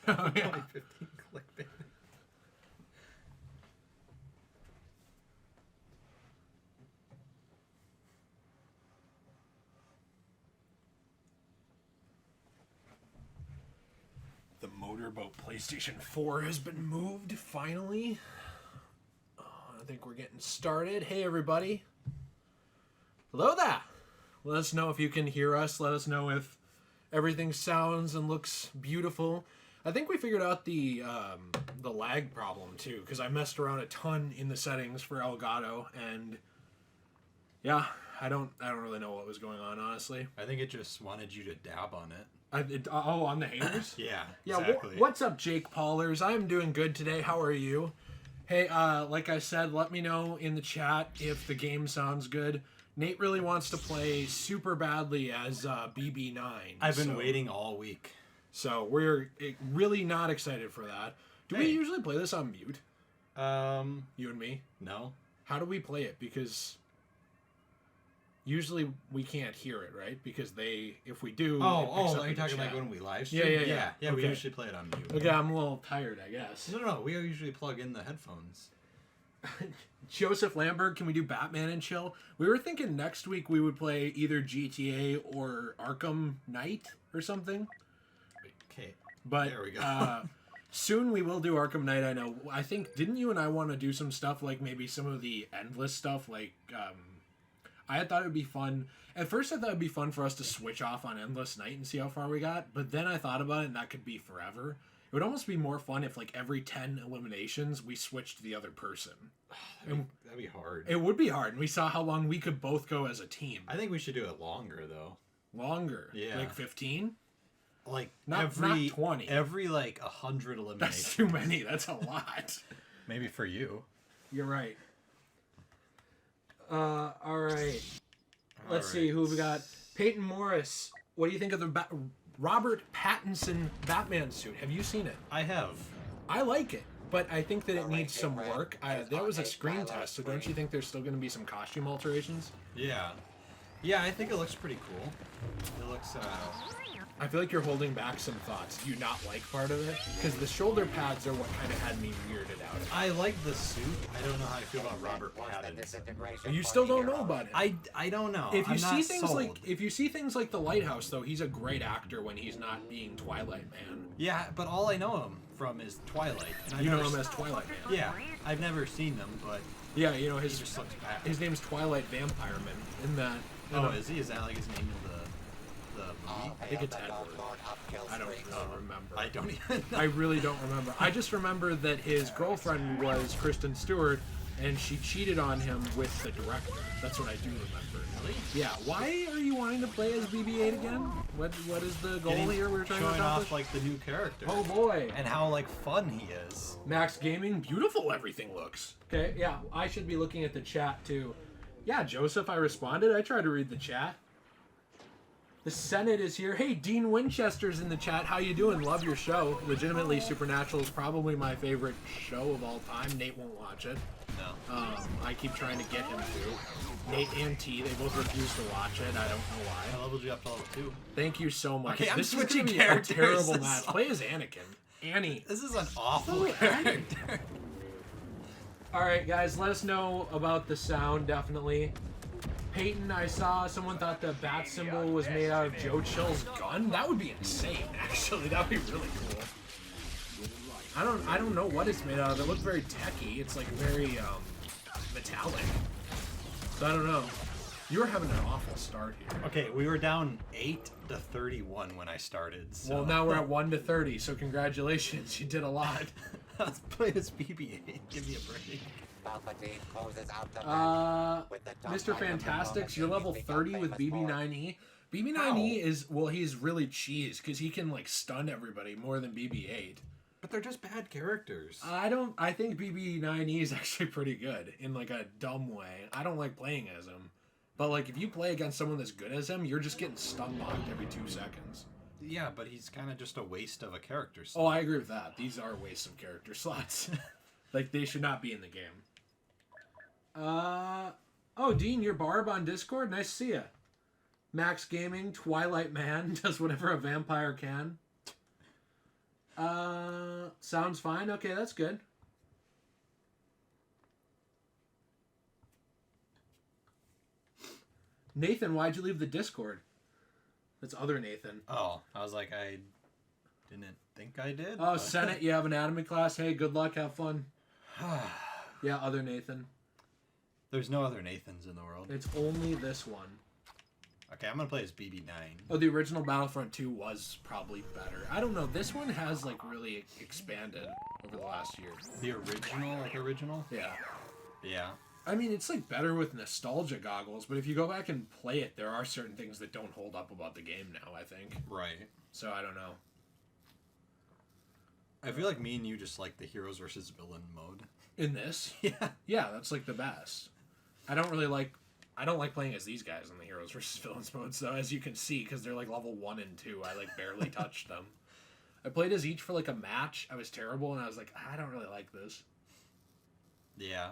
Oh, yeah. 2015 clickbait. The motorboat PlayStation 4 has been moved, finally. I think we're getting started. Hey, everybody. Hello there. Let us know if you can hear us. Let us know if everything sounds and looks beautiful. I think we figured out the lag problem, too, because I messed around a ton in the settings for Elgato, and yeah, I don't really know what was going on, honestly. I think it just wanted you to dab on it. On the haters? Yeah, yeah. exactly. What's up, Jake Paulers? I'm doing good today. How are you? Hey, like I said, let me know in the chat if the game sounds good. Nate really wants to play super badly as BB9. I've been waiting all week. So we're really not excited for that. Do we usually play this on mute? You and me? No. How do we play it? Because usually we can't hear it, right? Because if we do... Oh, are you talking like when we live stream? Yeah, okay. we usually play it on mute. Okay, I'm a little tired, I guess. No, we usually plug in the headphones. Joseph Lambert, can we do Batman and chill? We were thinking next week we would play either GTA or Arkham Knight or something. Okay, but there we go. Soon we will do Arkham Knight, I know. I think, didn't you and I want to do some stuff, like maybe some of the endless stuff, like, I thought it would be fun. At first I thought it would be fun for us to switch off on Endless Night and see how far we got, but then I thought about it and that could be forever. It would almost be more fun if, like, every 10 eliminations we switched to the other person. That'd be hard. It would be hard, and we saw how long we could both go as a team. I think we should do it longer, though. Longer? Yeah. Like 15? Like, not 20. Every, 100 eliminations. That's too many. That's a lot. Maybe for you. You're right. All right. Let's see who we got. Peyton Morris. What do you think of the Robert Pattinson Batman suit? Have you seen it? I have. I like it, but I think that it needs some work. That was a screen test, so don't you think there's still going to be some costume alterations? Yeah. Yeah, I think it looks pretty cool. It looks, I feel like you're holding back some thoughts. Do you not like part of it? Because the shoulder pads are what kind of had me weirded out. I like the suit. I don't know how I feel about Robert Pattinson. You still don't know about him. I don't know. If you I'm see not things sold. like The Lighthouse, though, he's a great actor when he's not being Twilight Man. Yeah, but all I know him from is Twilight. And you know him as Twilight Man. Yeah, I've never seen them, but yeah, you know he just looks bad. His name's Twilight Vampire Man. In that. Is he? Is that like his name in the movie? I think it's Edward. I don't remember. I don't even know. I really don't remember. I just remember that his girlfriend was Kristen Stewart, and she cheated on him with the director. That's what I do remember. Really? Yeah. Why are you wanting to play as BB-8 again? What is the goal here we're trying to accomplish? Showing off like the new character. Oh boy. And how fun he is. Max Gaming, beautiful everything looks. Okay, yeah, I should be looking at the chat too. Yeah, Joseph, I responded. I tried to read the chat. The Senate is here. Hey, Dean Winchester's in the chat. How you doing? Love your show. Legitimately, Supernatural is probably my favorite show of all time. Nate won't watch it. No. I keep trying to get him to. Nate and T, they both refuse to watch it. I don't know why. I leveled you up to level 2. Thank you so much. Okay, I'm this switching is gonna be characters. a terrible match. Play as Anakin. Annie. This is an awful character. All right, guys, let us know about the sound, definitely. Peyton, I saw someone thought the bat symbol was made out of Joe Chill's gun. That would be insane, actually. That would be really cool. I don't know what it's made out of. It looked very techy. It's like very metallic. So I don't know. You were having an awful start here. Okay, we were down 8-31 when I started. So. Well, now we're at 1-30. So congratulations, you did a lot. I was playing as BB-8. Give me a break. Mr. Fantastics, you're level 30 with BB9E. BB9E is, well, he's really cheese because he can stun everybody more than BB8. But they're just bad characters. I think BB9E is actually pretty good in a dumb way. I don't like playing as him. But if you play against someone that's good as him, you're just getting stun locked every 2 seconds. Yeah, but he's kind of just a waste of a character slot. Oh, I agree with that. These are wastes of character slots. They should not be in the game. Oh, Dean, you're Barb on Discord? Nice to see ya. Max Gaming, Twilight Man, does whatever a vampire can. Sounds fine. Okay, that's good. Nathan, why'd you leave the Discord? That's other Nathan. Oh, I was like, I didn't think I did. Oh, Senate, you have anatomy class. Hey, good luck. Have fun. Yeah, other Nathan. There's no other Nathans in the world. It's only this one. Okay, I'm gonna play as BB9. Oh, the original Battlefront 2 was probably better. I don't know. This one has, like, really expanded over the last year. The original? Yeah. Yeah. I mean, it's, like, better with nostalgia goggles, but if you go back and play it, there are certain things that don't hold up about the game now, I think. Right. So, I don't know. I feel like me and you just like the heroes versus villain mode. In this? Yeah. Yeah, that's, like, the best. I don't like playing as these guys in the heroes versus villains mode, so as you can see, because they're like level 1 and 2, I like barely touched them. I played as each for like a match. I was terrible, and I was like, I don't really like this. Yeah.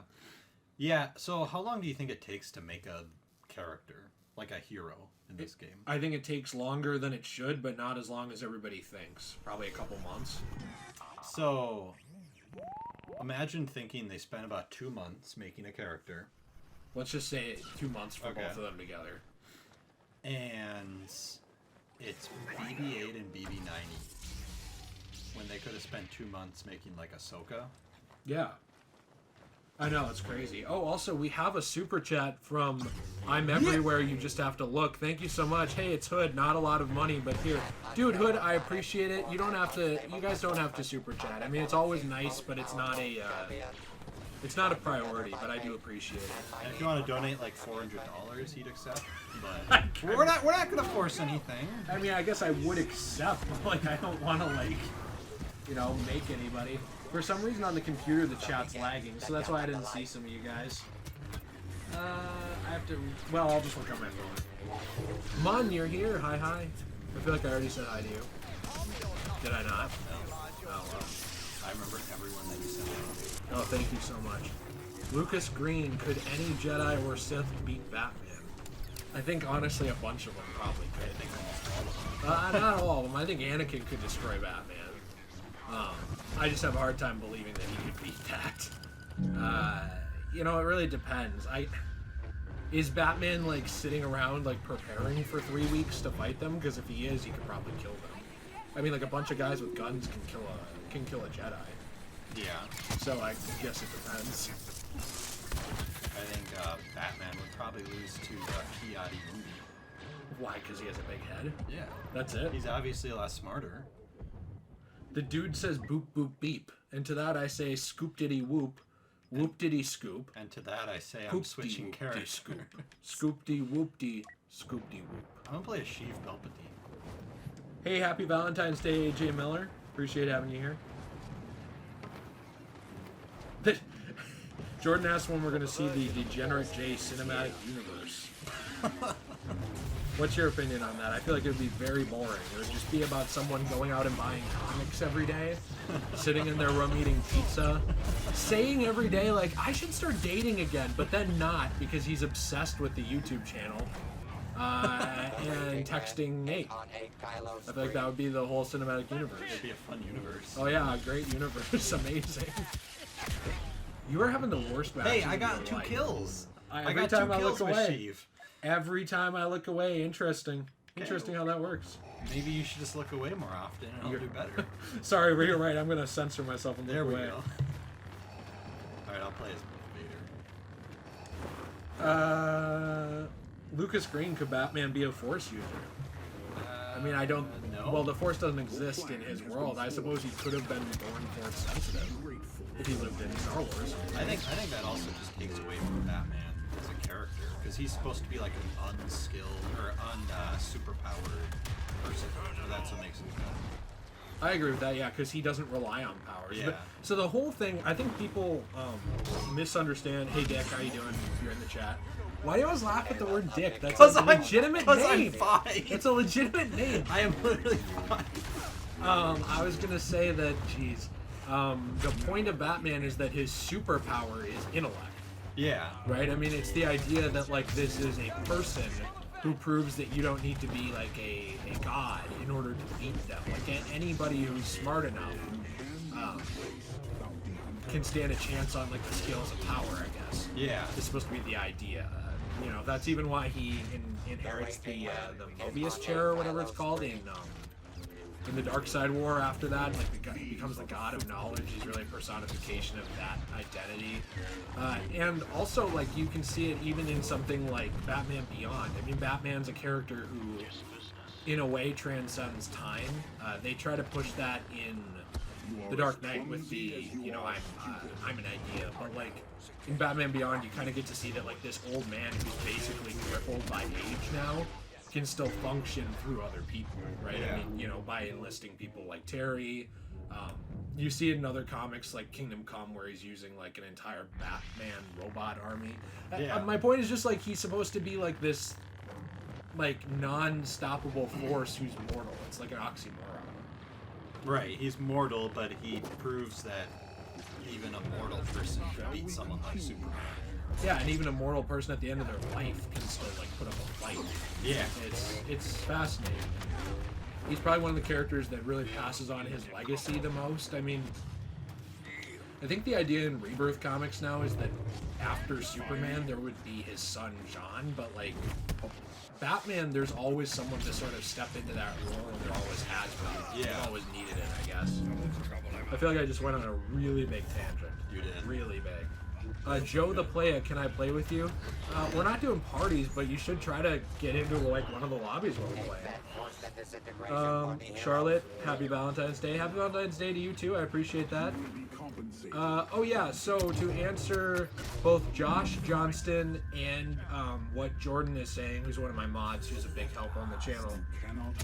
Yeah, so how long do you think it takes to make a character, like a hero, in this game? I think it takes longer than it should, but not as long as everybody thinks. Probably a couple months. So, imagine thinking they spent about 2 months making a character. Let's just say 2 months for both of them together. And it's BB-8 and BB-9 when they could have spent 2 months making like Ahsoka. Yeah. I know, it's crazy. Oh, also, we have a super chat from I'm Everywhere, You Just Have to Look. Thank you so much. Hey, it's Hood. Not a lot of money, but here. Dude, Hood, I appreciate it. You guys don't have to super chat. I mean, it's always nice, but it's not a priority, but I do appreciate it. And if you want to donate like $400, he'd accept. But we're not gonna force anything. I mean, I guess I would accept, but like I don't want to make anybody. For some reason on the computer the chat's lagging, so that's why I didn't see some of you guys. I'll just look on my phone. Mon, you're here. Hi. I feel like I already said hi to you. Did I not? No. Oh, well. I remember everyone that you sent out. Oh, thank you so much. Lucas Green, could any Jedi or Sith beat Batman? I think, honestly, a bunch of them probably could. I think almost all of them. Not all of them. I think Anakin could destroy Batman. I just have a hard time believing that he could beat that. It really depends. Is Batman, like, sitting around, like, preparing for 3 weeks to fight them? Because if he is, he could probably kill them. I mean, like, a bunch of guys with guns can kill a Jedi. Yeah. So I guess it depends. I think Batman would probably lose to Kiadi movie. Why? Because he has a big head? Yeah. That's it? He's obviously a lot smarter. The dude says boop boop beep. And to that I say scoop diddy whoop. Whoop diddy scoop. And to that I say I'm switching characters. Scoop. Scoop dee whoop dee scoop dee whoop. I'm gonna play a Sheev Palpatine. Hey, happy Valentine's Day, AJ Miller. Appreciate having you here. Jordan asked when we're going to see the Degenerate J cinematic universe. What's your opinion on that? I feel like it would be very boring. It would just be about someone going out and buying comics every day, sitting in their room eating pizza, saying every day, like, I should start dating again, but then not, because he's obsessed with the YouTube channel, and texting Nate. I feel like that would be the whole cinematic universe. It'd be a fun universe. Oh yeah, a great universe. Amazing. You are having the worst match. Hey, I got 2 kills. Every time I look away. Every time I look away. Interesting. Interesting how that works. Maybe you should just look away more often and I'll do better. Sorry, but you're right. I'm going to censor myself and look away. There we go. Alright, I'll play as Vader. Lucas Green, could Batman be a Force user? I mean, I don't... No. Well, the Force doesn't exist in his world. I suppose he could have been born Force sensitive if he lived in Star Wars. I think that also just takes away from Batman as a character, because he's supposed to be like an unskilled or superpowered person. So that's what makes him good. I agree with that, yeah, because he doesn't rely on powers. Yeah. But, so the whole thing, I think people misunderstand. Hey, Dick, how you doing? If you're in the chat. Why do you always laugh at the word Dick? That's a legitimate name. I'm fine. It's a legitimate name. I am literally fine. I was gonna say that, geez, the point of Batman is that his superpower is intellect. Yeah. Right? I mean, it's the idea that, like, this is a person who proves that you don't need to be, like, a god god in order to beat them. Like anybody who's smart enough can stand a chance on like the scales of power, I guess. Yeah. It's supposed to be the idea. You know, that's even why he inherits the Mobius chair or whatever it's called in the Dark Side War. After that, like he becomes the god of knowledge. He's really a personification of that identity. And also, like, you can see it even in something like Batman Beyond. I mean, Batman's a character who, in a way, transcends time. They try to push that in The Dark Knight with the, you know, I'm an idea. But, like, in Batman Beyond, you kind of get to see that, like, this old man who's basically crippled by age now can still function through other people, right? Yeah. I mean, you know, by enlisting people like Terry. You see it in other comics like Kingdom Come, where he's using like an entire Batman robot army. Yeah. My point is just like he's supposed to be like this, like non-stoppable force who's mortal. It's like an oxymoron. Right, he's mortal, but he proves that even a mortal person could beat someone like Superman. Yeah, and even a mortal person at the end of their life can still like put up a fight. Yeah. It's fascinating. He's probably one of the characters that really passes on his legacy the most. I mean, I think the idea in Rebirth comics now is that after Superman there would be his son John, but like Batman, there's always someone to sort of step into that role, and there always has been. Yeah. They've always needed it, I guess. I feel like I just went on a really big tangent. You did. Really big. Joe the Playa, can I play with you? We're not doing parties, but you should try to get into like one of the lobbies while we're playing. Charlotte, happy Valentine's Day. Happy Valentine's Day to you too. I appreciate that. Oh yeah, so to answer both Josh Johnston and what Jordan is saying, who's one of my mods, who's a big help on the channel,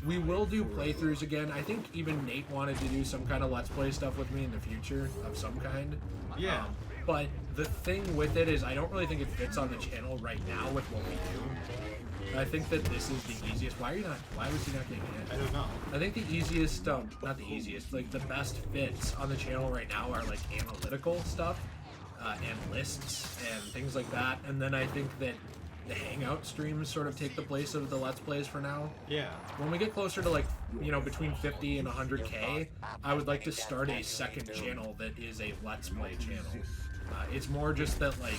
we will do playthroughs again. I think even Nate wanted to do some kind of Let's Play stuff with me in the future of some kind. Yeah. But the thing with it is I don't really think it fits on the channel right now with what we do. I think that this is the easiest. Why was he not getting hit? I don't know. I think the easiest, not the easiest, like the best fits on the channel right now are like analytical stuff and lists and things like that. And then I think that the Hangout streams sort of take the place of the Let's Plays for now. Yeah. When we get closer to like, you know, between 50 and 100K, I would like to start a second channel that is a Let's Play channel. It's more just that, like,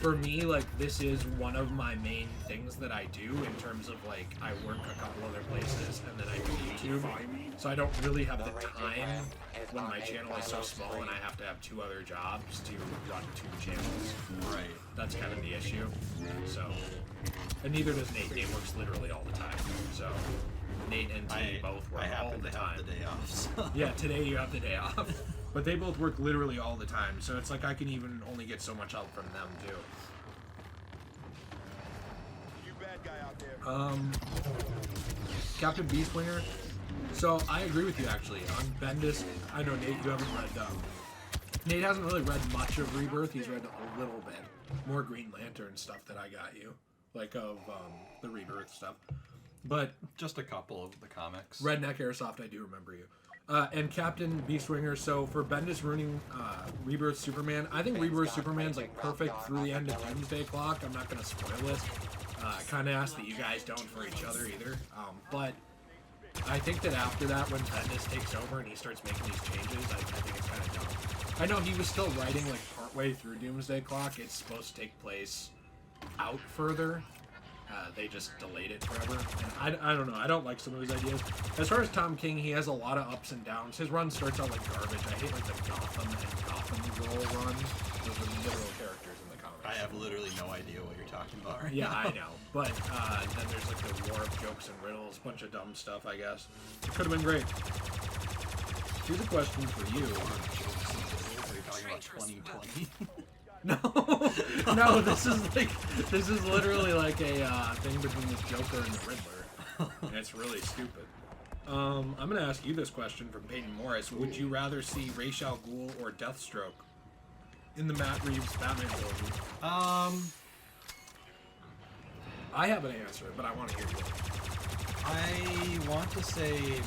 for me, like, this is one of my main things that I do in terms of, like, I work a couple other places and then I do YouTube. So I don't really have the time when my channel is so small and I have to have 2 other jobs to run 2 channels. Right. That's kind of the issue. So, and neither does Nate. Nate works literally all the time. So, Nate and T both work I all happen the to time. have the day off. So. Yeah, today you have the day off. But they both work literally all the time, so it's like I can even only get so much help from them too. You bad guy out there. Captain Beastwinger. So I agree with you actually. On Bendis, I know Nate, you haven't read. Nate hasn't really read much of Rebirth. He's read a little bit more Green Lantern stuff that I got you, like of the Rebirth stuff. But Just a couple of the comics. Redneck Airsoft, I do remember you. And Captain Beastwinger, so for Bendis ruining Rebirth Superman, I think Rebirth Superman's like perfect through the end of Doomsday Clock. I'm not going to spoil it. I kind of ask that you guys don't for each other either. But I think that after that, when Bendis takes over and he starts making these changes, I think it's kind of dumb. I know he was still writing like partway through Doomsday Clock. It's supposed to take place out further. They just delayed it forever. And I don't know. I don't like some of his ideas. As far as Tom King, he has a lot of ups and downs. His run starts out like garbage. I hate like the Gotham and Gotham Girl run. Those are literal characters in the comics. I have literally no idea what you're talking about right Yeah, now. I know. But then there's like the war of jokes and riddles, bunch of dumb stuff, I guess. It could have been great. Here's a question for you. Are you talking about 2020? No, no, this is literally like a thing between the Joker and the Riddler, and it's really stupid. I'm gonna ask you this question from Peyton Morris: would you rather see Ra's al Ghul or Deathstroke in the Matt Reeves Batman trilogy? I have an answer, but I want to hear you. I want to say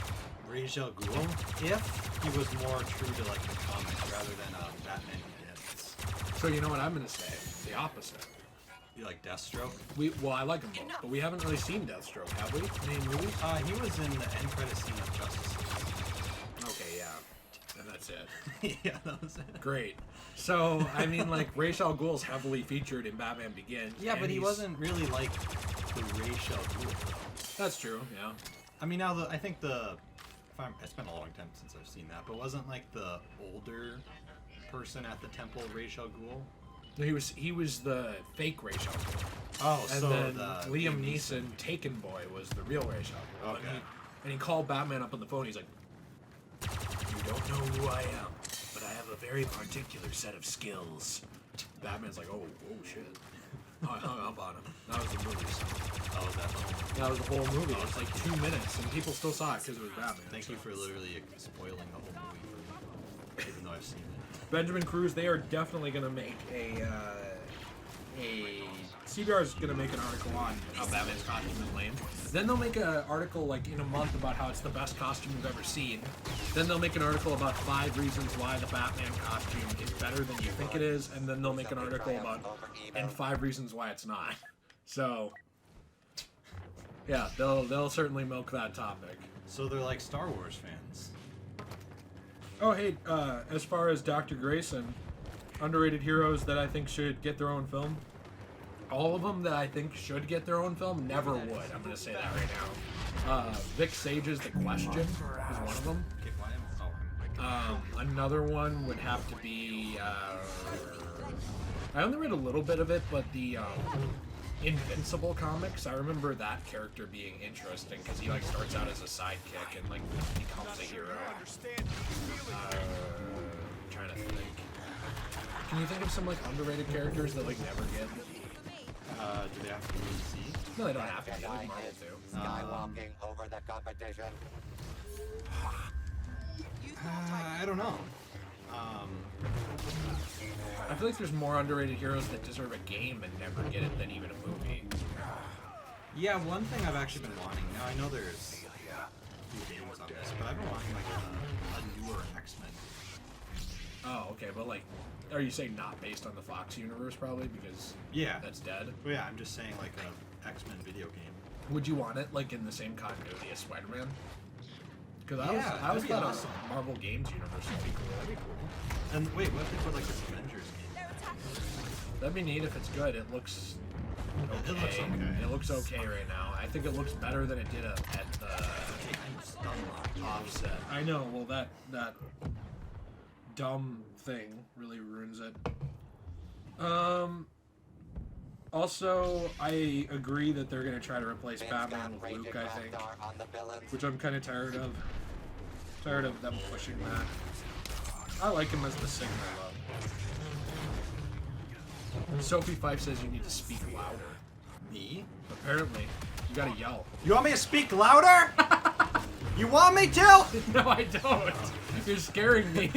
Ra's al Ghul if he was more true to like the comics rather than Batman Begins. So you know what I'm gonna say? The opposite. You like Deathstroke? I like them both, but we haven't really seen Deathstroke, have we? Any movies? He was in the end credit scene of Justice League. Okay, yeah. And that's it. Yeah, that was it. Great. So, I mean, like, Ra's al Ghul's heavily featured in Batman Begins. Yeah, but he wasn't really like the Ra's al Ghul. That's true, yeah. I mean, I think it's been a long time since I've seen that, but wasn't like the older person at the temple Ra's al Ghul? He was the fake Ra's al Ghul. Oh, And so then the Liam Neeson, Taken Boy, was the real Ra's al Ghul. Okay. And he called Batman up on the phone. He's like, "You don't know who I am, but I have a very particular set of skills." Batman's like, "Oh shit." I hung up on him. That was the movie. Oh, That was the whole movie. It's like 2 minutes, and people still saw it because it was Batman. Thank you for literally spoiling the whole movie for me, even though I've seen it. Benjamin Cruz, they are definitely going to make a CBR is going to make an article on how Batman's costume is lame. Then they'll make an article like in a month about how it's the best costume you've ever seen. Then they'll make an article about 5 reasons why the Batman costume is better than you think it is, and then they'll make an article about 5 reasons why it's not. So yeah, they'll certainly milk that topic. So they're like Star Wars fans. Oh, hey, as far as Dr. Grayson, underrated heroes that I think should get their own film. All of them that I think should get their own film never would. I'm going to say that right now. Vic Sage's The Question is one of them. Okay, why am Another one would have to be... I only read a little bit of it, but the Invincible comics, I remember that character being interesting because he like starts out as a sidekick and like becomes a hero. Trying to think. Can you think of some like underrated characters that like never get? Do they have to be DC? No, they don't have to. They like Marvel too. Skywalking over the competition. I don't know. I feel like there's more underrated heroes that deserve a game and never get it than even a movie. Yeah, one thing I've actually been wanting. Now I know there's a few games on this, but I've been wanting like a newer X-Men. Oh, okay, but like, are you saying not based on the Fox universe probably because Yeah. that's dead? Well, yeah, I'm just saying like a X-Men video game. Would you want it like in the same continuity as Spider-Man? Because I Yeah, always that'd be thought awesome. a Marvel Games universe would be cool. That'd be cool. And wait, what if they put like this Avengers game? That'd be neat if it's good. It looks okay. It looks okay. It looks okay right now. I think it looks better than it did at the I'm stunned. offset. I know. Well, that dumb thing really ruins it. Also, I agree that they're gonna try to replace Batman with Luke. I think, which I'm kind of tired of. Tired of them pushing that. I like him as the singer though. Sophie Fife says you need to speak louder. Me? Apparently, you gotta yell. You want me to speak louder? You want me to? No, I don't. You're scaring me.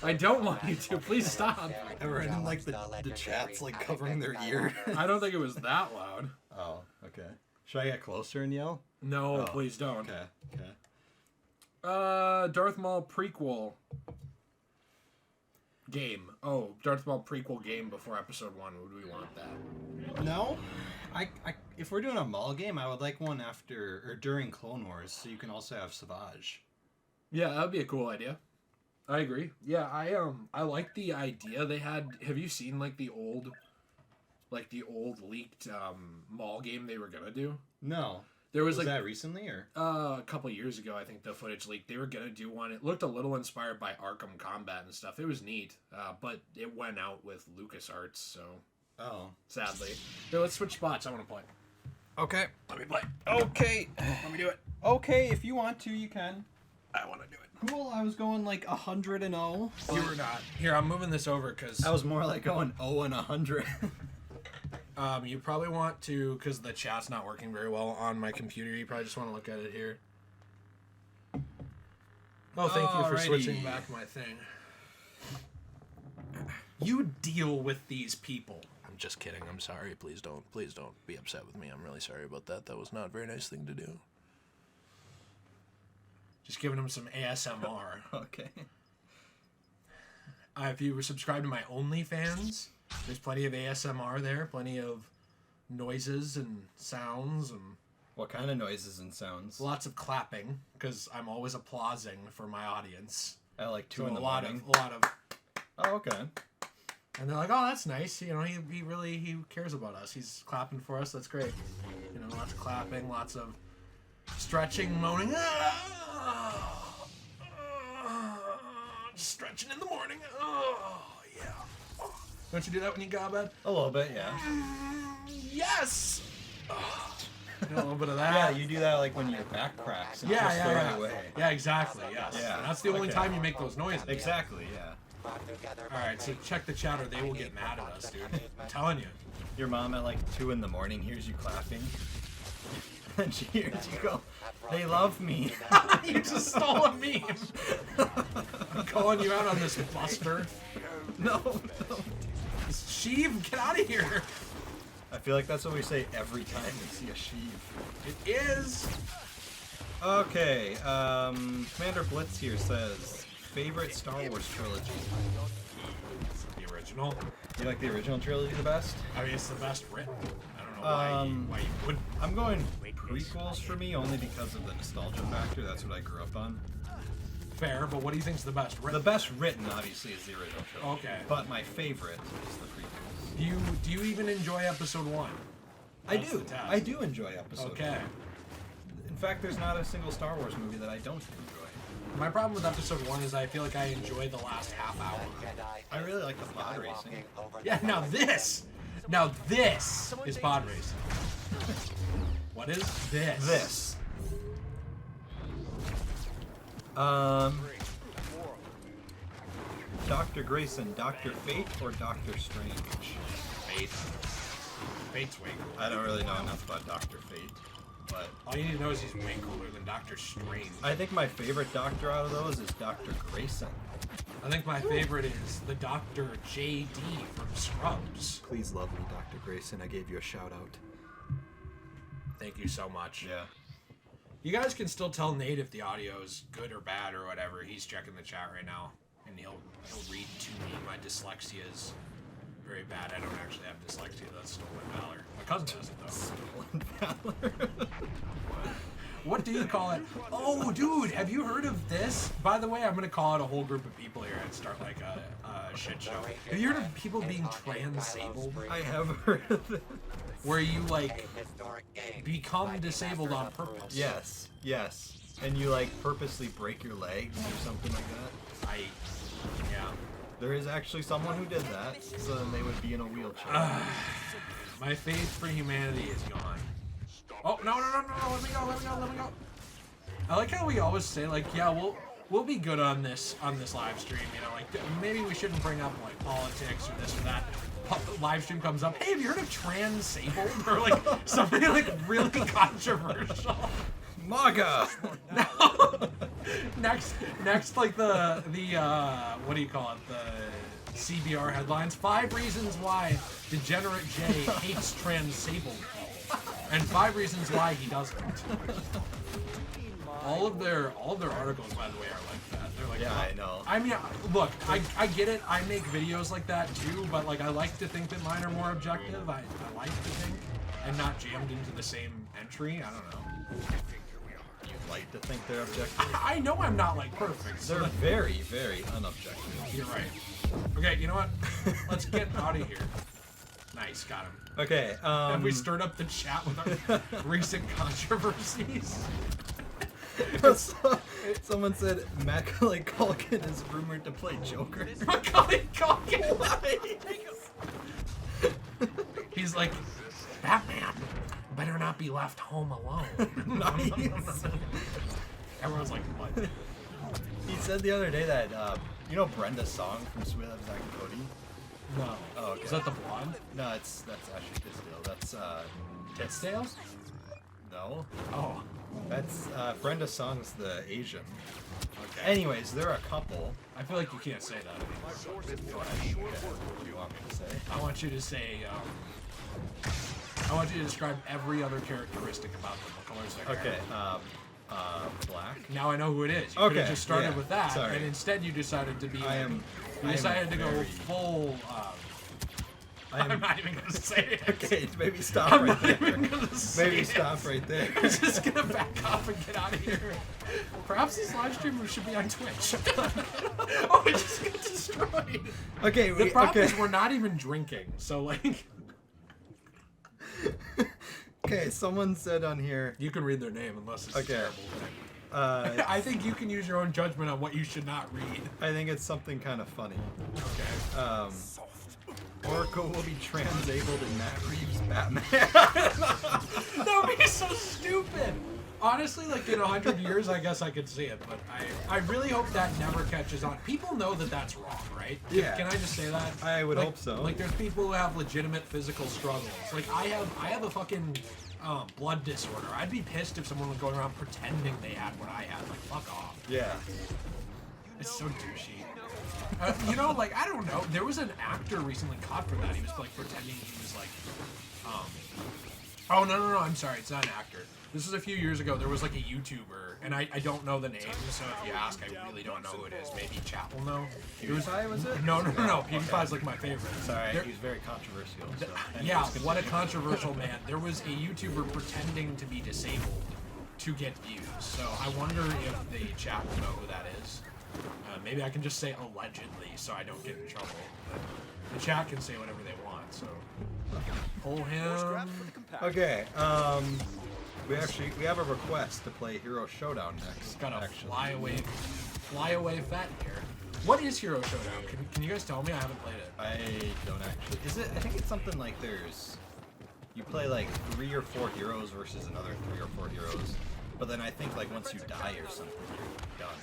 I don't want you to. Please stop. Ever in like the chat's like covering their ear? I don't think it was that loud. Oh, okay. Should I get closer and yell? No, Oh, please don't. Okay, okay. Darth Maul prequel game. Oh, Darth Maul prequel game before Episode 1. Would we want that? No, I if we're doing a Maul game, I would like one after or during Clone Wars, so you can also have Savage. Yeah, that would be a cool idea. I agree. Yeah, I like the idea they had. Have you seen like the old leaked Maul game they were gonna do? No. There was that recently or? A couple years ago, I think the footage leaked. They were gonna do one. It looked a little inspired by Arkham Combat and stuff. It was neat, but it went out with LucasArts, so Oh. sadly. Here, let's switch spots. I want to play. Okay. Let me play. Okay. Let me do it. Okay, if you want to, you can. I want to do it. Cool. I was going like 100-0. You were not. Here, I'm moving this over because I was more like going 0-100. you probably want to, because the chat's not working very well on my computer. You probably just want to look at it here. Oh, thank you for Alrighty. switching back my thing. You deal with these people. I'm just kidding. I'm sorry. Please don't be upset with me. I'm really sorry about that. That was not a very nice thing to do. Just giving him some ASMR. Okay. If you were subscribed to my OnlyFans, There's plenty of ASMR there, plenty of noises and sounds, and What kind of noises and sounds? lots of clapping because I'm always applauding for my audience. At like 2 So in the a lot morning. of, Oh, okay. and they're like, oh, that's nice. You know, he really cares about us. He's clapping for us. That's great. You know, lots of clapping, lots of stretching, moaning. Stretching in the morning. Oh, yeah. Oh. Don't you do that when you go to bed? A little bit, yeah. Yes! Oh. You know, a little bit of that. Yeah, you do that like when your back cracks and just throw it away. Yeah, exactly, yes. Yeah, And that's the only okay. time you make those noises. Exactly, yeah. Alright, so check the chat or they will get mad at us, dude. I'm telling you. Your mom at like 2 in the morning hears you clapping. And she hears you go, they love me. You just stole a meme. I'm calling you out on this, Buster. No. Sheev, get out of here. I feel like that's what we say every time we see a sheave. It is. Okay, Commander Blitz here says, favorite Star Wars trilogy. The original. You like the original trilogy the best? I mean, it's the best written. I don't know why you wouldn't. I'm going prequels for me only because of the nostalgia factor. That's what I grew up on. Fair, but what do you think's the best The written? best written, obviously, is the original trilogy. Okay. But my favorite is the prequels. Do you even enjoy episode 1? I That's do. the test. I do enjoy episode Okay. 1. In fact, there's not a single Star Wars movie that I don't enjoy. My problem with episode 1 is I feel like I enjoy the last half hour. I really like the pod racing. Yeah, now this is pod racing. What is this? This. Dr. Grayson, Dr. Fate, or Dr. Strange? Fate. Fate's way cooler. I don't really know enough about Dr. Fate, but All you need to know is he's way cooler than Doctor Strange. I think my favorite Doctor out of those is Dr. Grayson. I think my favorite is the Dr. J.D. from Scrubs. Please love me, Dr. Grayson. I gave you a shout out. Thank you so much. Yeah. You guys can still tell Nate if the audio is good or bad or whatever. He's checking the chat right now, and he'll read to me. My dyslexia is very bad. I don't actually have dyslexia. That's stolen valor. My cousin does it though. Valor. What do you call it? Oh, dude, have you heard of this? By the way, I'm gonna call out a whole group of people here and start like a shit show. Have you heard of people being transabled? I have heard of it. Where you like become disabled on purpose? Yes, yes. And you like purposely break your legs or something like that. Yeah. There is actually someone who did that, so then they would be in a wheelchair. My faith for humanity is gone. Oh, no, let me go. I like how we always say, like, yeah, we'll be good on this live stream, you know, like, maybe we shouldn't bring up, like, politics or this or that. Live stream comes up, hey, have you heard of transabled? Or, like, something, like, really controversial. MAGA! Next, like, the what do you call it, the CBR headlines, 5 reasons why Degenerate J hates transabled people, and 5 reasons why he doesn't. All of their articles, by the way, are like that. They're like, Yeah, I know. I mean, look, I get it. I make videos like that too, but like I like to think that mine are more objective. I like to think, and not jammed into the same entry. I don't know. You'd like to think they're objective. I know I'm not like perfect. So They're like, very, very unobjective. you're right. Okay, you know what? Let's get out of here. Nice, got him. Okay, Have we stirred up the chat with our recent controversies? Someone said Macaulay Culkin is rumored to play Joker. Macaulay Culkin. He's like, Batman better not be left home alone. Nice. Everyone's like, what? He said the other day that, you know Brenda Song from Sweet Love Zack and Cody? No. Oh, okay. Is that the blonde? No, that's Ashley Tisdale. That's, Titsdales? no. Oh. That's, Brenda Song's the Asian. Okay. Anyways, they're a couple. I feel like you can't say that anymore. Go ahead. Okay. What do you want me to say? I want you to say, I want you to describe every other characteristic about them. What color is their hair? Okay, black. Now I know who it is. You could Okay, have just started yeah, with that, sorry. and instead you decided to be. I am You decided to go very- full. I'm not even gonna say it. Okay, maybe stop I'm right not there. even gonna say Maybe it. stop right there. I'm just gonna back off and get out of here. Perhaps these live streamers should be on Twitch. Oh, I just got destroyed. Okay, The problem is we're not even drinking, so like. Okay, someone said on here. You can read their name unless it's a Okay. terrible thing. I think you can use your own judgment on what you should not read. I think it's something kind of funny. Okay. Oracle will be transabled in Matt Reeves' Batman. That would be so stupid. Honestly, like in 100 years, I guess I could see it, but I really hope that never catches on. People know that that's wrong, right? Yeah. Can I just say that? I would Like- hope so. Like, there's people who have legitimate physical struggles. Like, I have a fucking blood disorder. I'd be pissed if someone was going around pretending they had what I had. Like, fuck off. Yeah. It's so douchey. You know, like, I don't know. There was an actor recently caught for that. He was, like, pretending he was, like, Oh, no, I'm sorry. It's not an actor. This was a few years ago. There was, like, a YouTuber, and I don't know the name, so if you ask, I really don't know who it is. Maybe Chat will know. PewDiePie, was it? No. PewDiePie's, like, my favorite. Sorry, There- he's very controversial. So. Yeah, what a controversial man. There was a YouTuber pretending to be disabled to get views. So I wonder if the chat will know who that is. Maybe I can just say allegedly so I don't get in trouble. But the chat can say whatever they want, so pull him. Okay, we have a request to play Hero Showdown next. Got a actually. fly away fat here. What is Hero Showdown? Can you guys tell me? I haven't played it. I don't actually. Is it? I think it's something like you play like 3 or 4 heroes versus another 3 or 4 heroes. But then I think like once you die or something, you're done.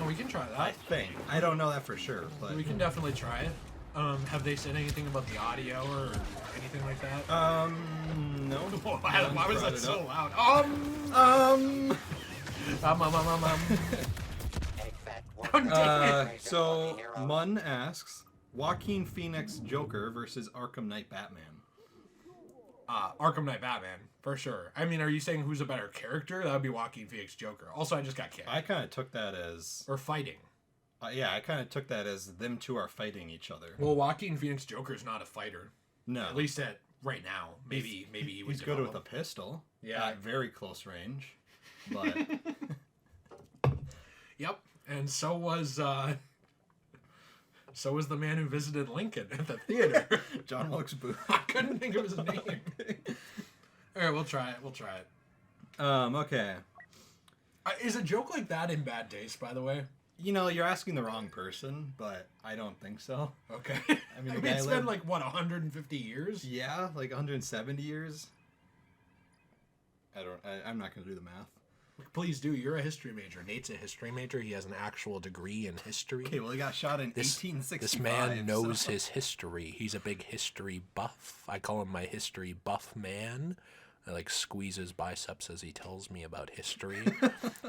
Oh, we can try I that. think. I don't know that for sure, but We can definitely try it. Have they said anything about the audio or anything like that? no. Whoa, Adam, why was that so loud? So Mun asks, Joaquin Phoenix Joker versus Arkham Knight Batman. Arkham Knight Batman, for sure. I mean, are you saying who's a better character? That would be Joaquin Phoenix Joker. Also, I just got kicked. I kind of took that as Or fighting. yeah, I kind of took that as them two are fighting each other. Well, Joaquin Phoenix Joker is not a fighter. No, At least at right now. Maybe he would he's good with a develop. pistol. Yeah. at very close range. But Yep. And so was the man who visited Lincoln at the theater. John Wilkes Booth. I couldn't think of his name. All right, we'll try it. Okay. Is a joke like that in bad taste, by the way? You know, you're asking the wrong person, but I don't think so. Okay. I mean, mean, the guy it's lived- been like, what, 150 years? Yeah, like 170 years. I'm not gonna do the math. Please do. You're a history major. Nate's a history major. He has an actual degree in history. Okay, well, he got shot in 1865. This man knows so- his history. He's a big history buff. I call him my history buff man. I like squeeze his biceps as he tells me about history.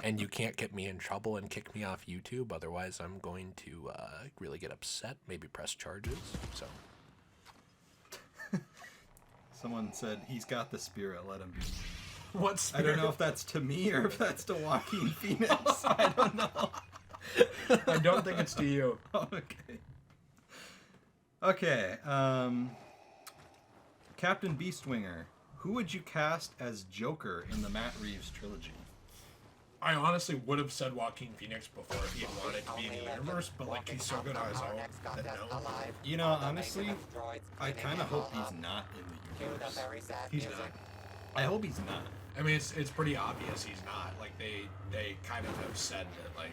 And you can't get me in trouble and kick me off YouTube. Otherwise, I'm going to really get upset. Maybe press charges. So Someone said he's got the spirit. Let him be. what's I don't know if that's to me or if that's to Joaquin Phoenix. I don't know. I don't think it's to you. Okay. Okay. Captain Beastwinger. Who would you cast as Joker in the Matt Reeves trilogy? I honestly would have said Joaquin Phoenix before if he had wanted to be in the universe, but like he's so good on his own that no. You know, honestly, I kind of hope he's not in the universe. He's not. I hope he's not. I mean, it's pretty obvious he's not. Like they kind of have said that like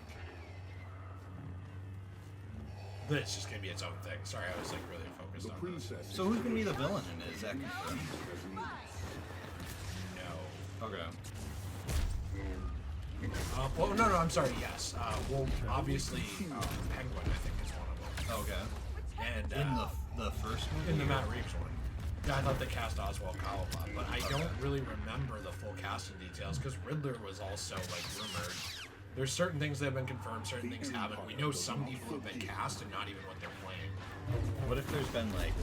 that it's just gonna be its own thing. Sorry, I was like really focused on this. So who's gonna be the villain in it? Is that confirmed? No. Okay. Well, no, I'm sorry. Yes. Well, obviously, Penguin I think is one of them. Okay. And In the first one? in the Matt Reeves one. Yeah, I thought they cast Oswald Cobblepot, but I don't really remember the full casting details because Riddler was also like rumored. There's certain things that have been confirmed, certain things haven't. We know some people have been cast and not even what they're playing. What if there's been like,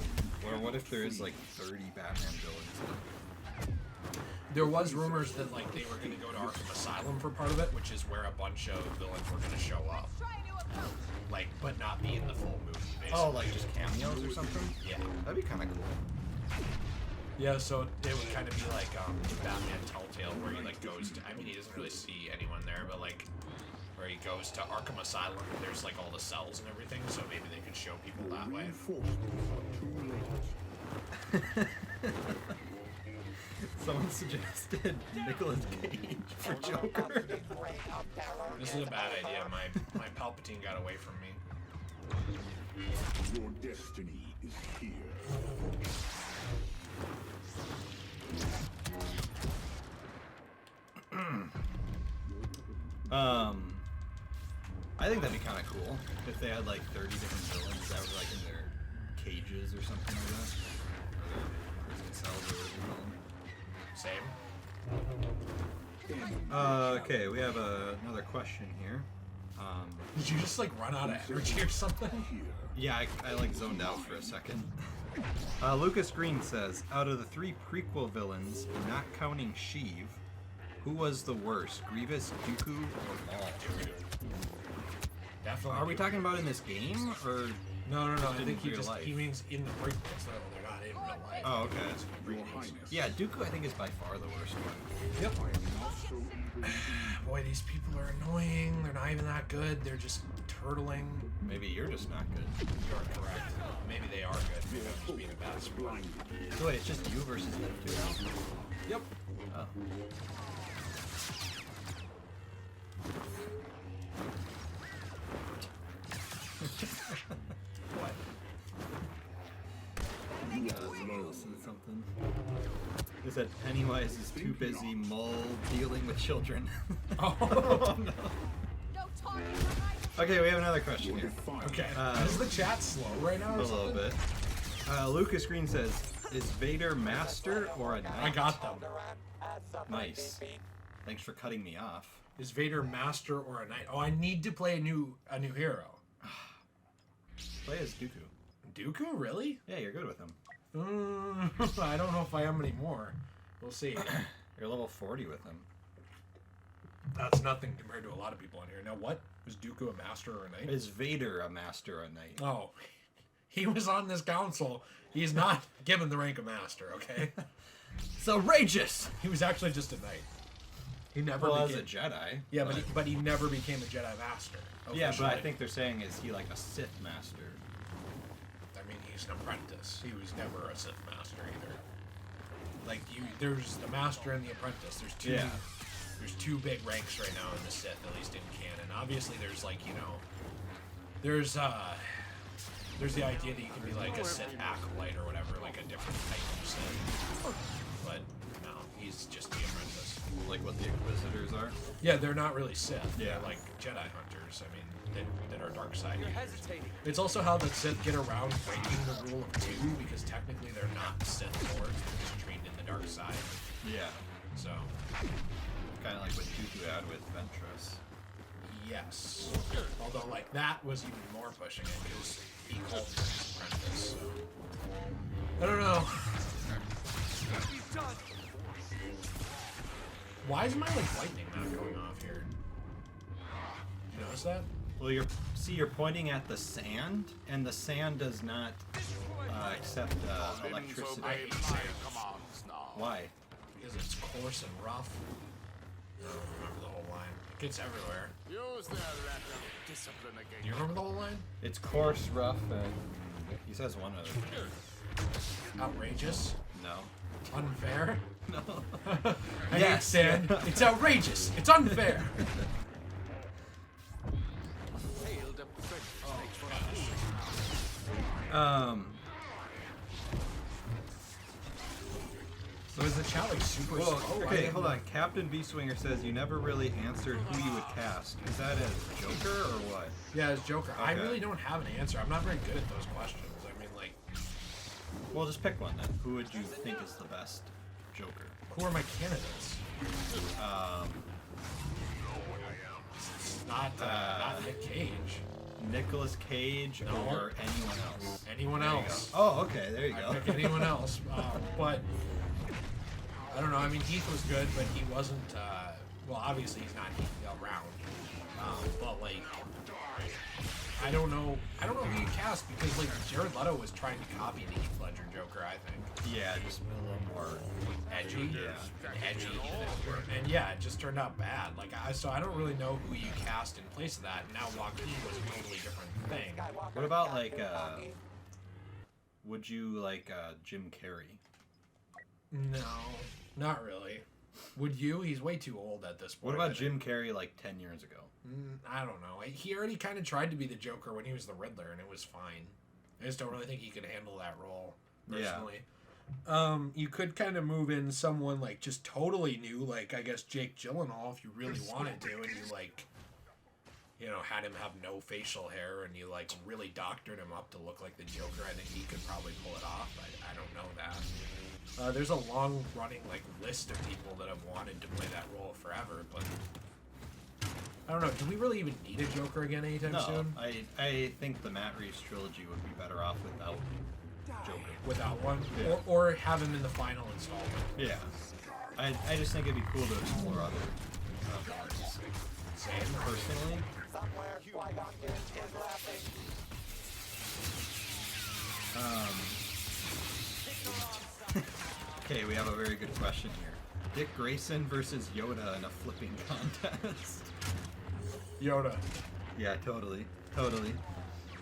or what if there is like 30 Batman villains? There was rumors that like they were going to go to Arkham Asylum for part of it, which is where a bunch of villains were going to show up. Like, but not be in the full movie, basically. Oh, like just cameos or something? Yeah. That'd be kind of cool. Yeah, so it would kind of be like Batman Telltale, where he like goes to, I mean, he doesn't really see anyone there, but like, where he goes to Arkham Asylum, and there's like all the cells and everything, so maybe they could show people that way. Someone suggested Nicolas Cage for Joker. This is a bad idea. My Palpatine got away from me. Your destiny is here. I think that'd be kind of cool if they had like 30 different villains that were like in their cages or something like that, or their prison cells or whatever you call them. Okay, we have another question here. Did you just like run out of energy or something? Yeah, I like zoned out for a second. Lucas Green says, out of the 3 prequel villains, not counting Sheev, who was the worst, Grievous, Dooku, or Maul? Definitely. Are we talking about in this game, or? No. I in think real life? he means in the prequels. No, they're not in real life. Oh, okay. Yeah, Dooku I think is by far the worst one. Yep. Boy, these people are annoying. They're not even that good. They're just turtling. Maybe you're just not good. You're correct. Maybe they are good. Maybe I'm just being a bad sport. So wait, it's just you versus them two now? Yep. Oh. What? Listen to something. They said Pennywise is too busy dealing with children. Oh, no. Okay, we have another question here. okay. Is the chat slow right now? A little bit. Lucas Green says, is Vader master or a knight? I got them. Nice. Thanks for cutting me off. Is Vader master or a knight? Oh, I need to play a new hero. Play as Dooku. Dooku, really? Yeah, you're good with him. I don't know if I am anymore. We'll see. You're level 40 with him. That's nothing compared to a lot of people in here. Now, what? Was Dooku a master or a knight? Is Vader a master or a knight? Oh, he was on this council. He's not given the rank of master, okay? It's outrageous! He was actually just a knight. He never Well, became... as a Jedi. Yeah, but he never became a Jedi master. Yeah, but I officially. think they're saying, is he like a Sith master? I mean, he's an apprentice. He was never a Sith master either. Like, there's the master and the apprentice. There's two. Yeah. There's 2 big ranks right now in the Sith, at least in canon. Obviously, there's like, you know, there's the idea that you can be like a Sith acolyte or whatever, like a different type of Sith. But no, he's just the apprentice. Like what the Inquisitors are? Yeah, they're not really Sith. Yeah. They're like Jedi hunters. I mean, that are dark side users. It's also how the Sith get around breaking the rule of 2, because technically they're not Sith lords. They're just trained in the dark side. Yeah. So. Kind of like what Dooku had with Ventress. Yes. Although, like, that was even more pushing it, because he called him his apprentice, so... I don't know. Why is my, like, lightning not going off here? You notice that? Well, you're pointing at the sand, and the sand does not accept electricity. I hate sand. Why? Because it's coarse and rough. I don't remember the whole line. It gets everywhere. Use their lack of discipline Do against you remember the whole line? It's coarse, rough, and he says one other thing. Outrageous. No. Unfair. No. I hate Yes. sand. It's outrageous. It's unfair. failed apprentice makes for So is the chat like super Well, slow? okay, hold on. Captain V-Swinger says you never really answered who you would cast. Is that as Joker or what? Yeah, as Joker. I Okay. really don't have an answer. I'm not very good at those questions. I mean, like, Well, just pick one then. Who would you think is the best Joker? who are my candidates? Not Nick Cage. Nicolas Cage No. or anyone else? Anyone There you else? go. Oh, okay. There you I go. pick anyone else. But I don't know. I mean, Heath was good, but he wasn't. Well, obviously he's not Heath around. But like, I don't know who you cast because like Jared Leto was trying to copy the Heath Ledger Joker. I think. Yeah, just a little more Edgy. Yeah. Edgy. And yeah, it just turned out bad. Like so I don't really know who you cast in place of that. Now Joaquin was a totally different thing. What about like would you like Jim Carrey? No, not really. Would you? He's way too old at this point. What about Jim Carrey like 10 years ago? I don't know. He already kind of tried to be the Joker when he was the Riddler, and it was fine. I just don't really think he could handle that role, personally. Yeah. You could kind of move in someone like just totally new, like I guess Jake Gyllenhaal if you really wanted to, and you like, you know, had him have no facial hair, and you like really doctored him up to look like the Joker. I think he could probably pull it off. I don't know that. There's a long-running like list of people that have wanted to play that role forever, but I don't know. Do we really even need a Joker again anytime soon? I think the Matt Reeves trilogy would be better off without Joker. Without one, Yeah. or have him in the final installment. Yeah, I just think it'd be cool to explore other villains. Same. Personally, Somewhere Qui-Gon is laughing. Okay, we have a very good question here. Dick Grayson versus Yoda in a flipping contest. Yoda. Yeah, totally.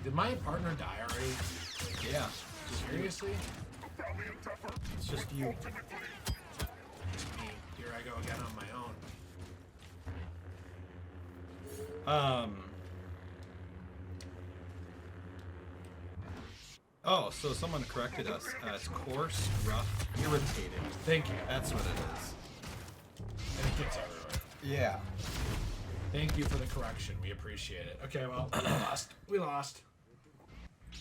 Did my partner die already? Yeah, Seriously? it's just you. Me. Here I go again on my own. Oh, so someone corrected us. It's coarse, rough, irritated. Thank you. That's what it is. And it gets everywhere. Yeah. Thank you for the correction. We appreciate it. Okay, well, we lost.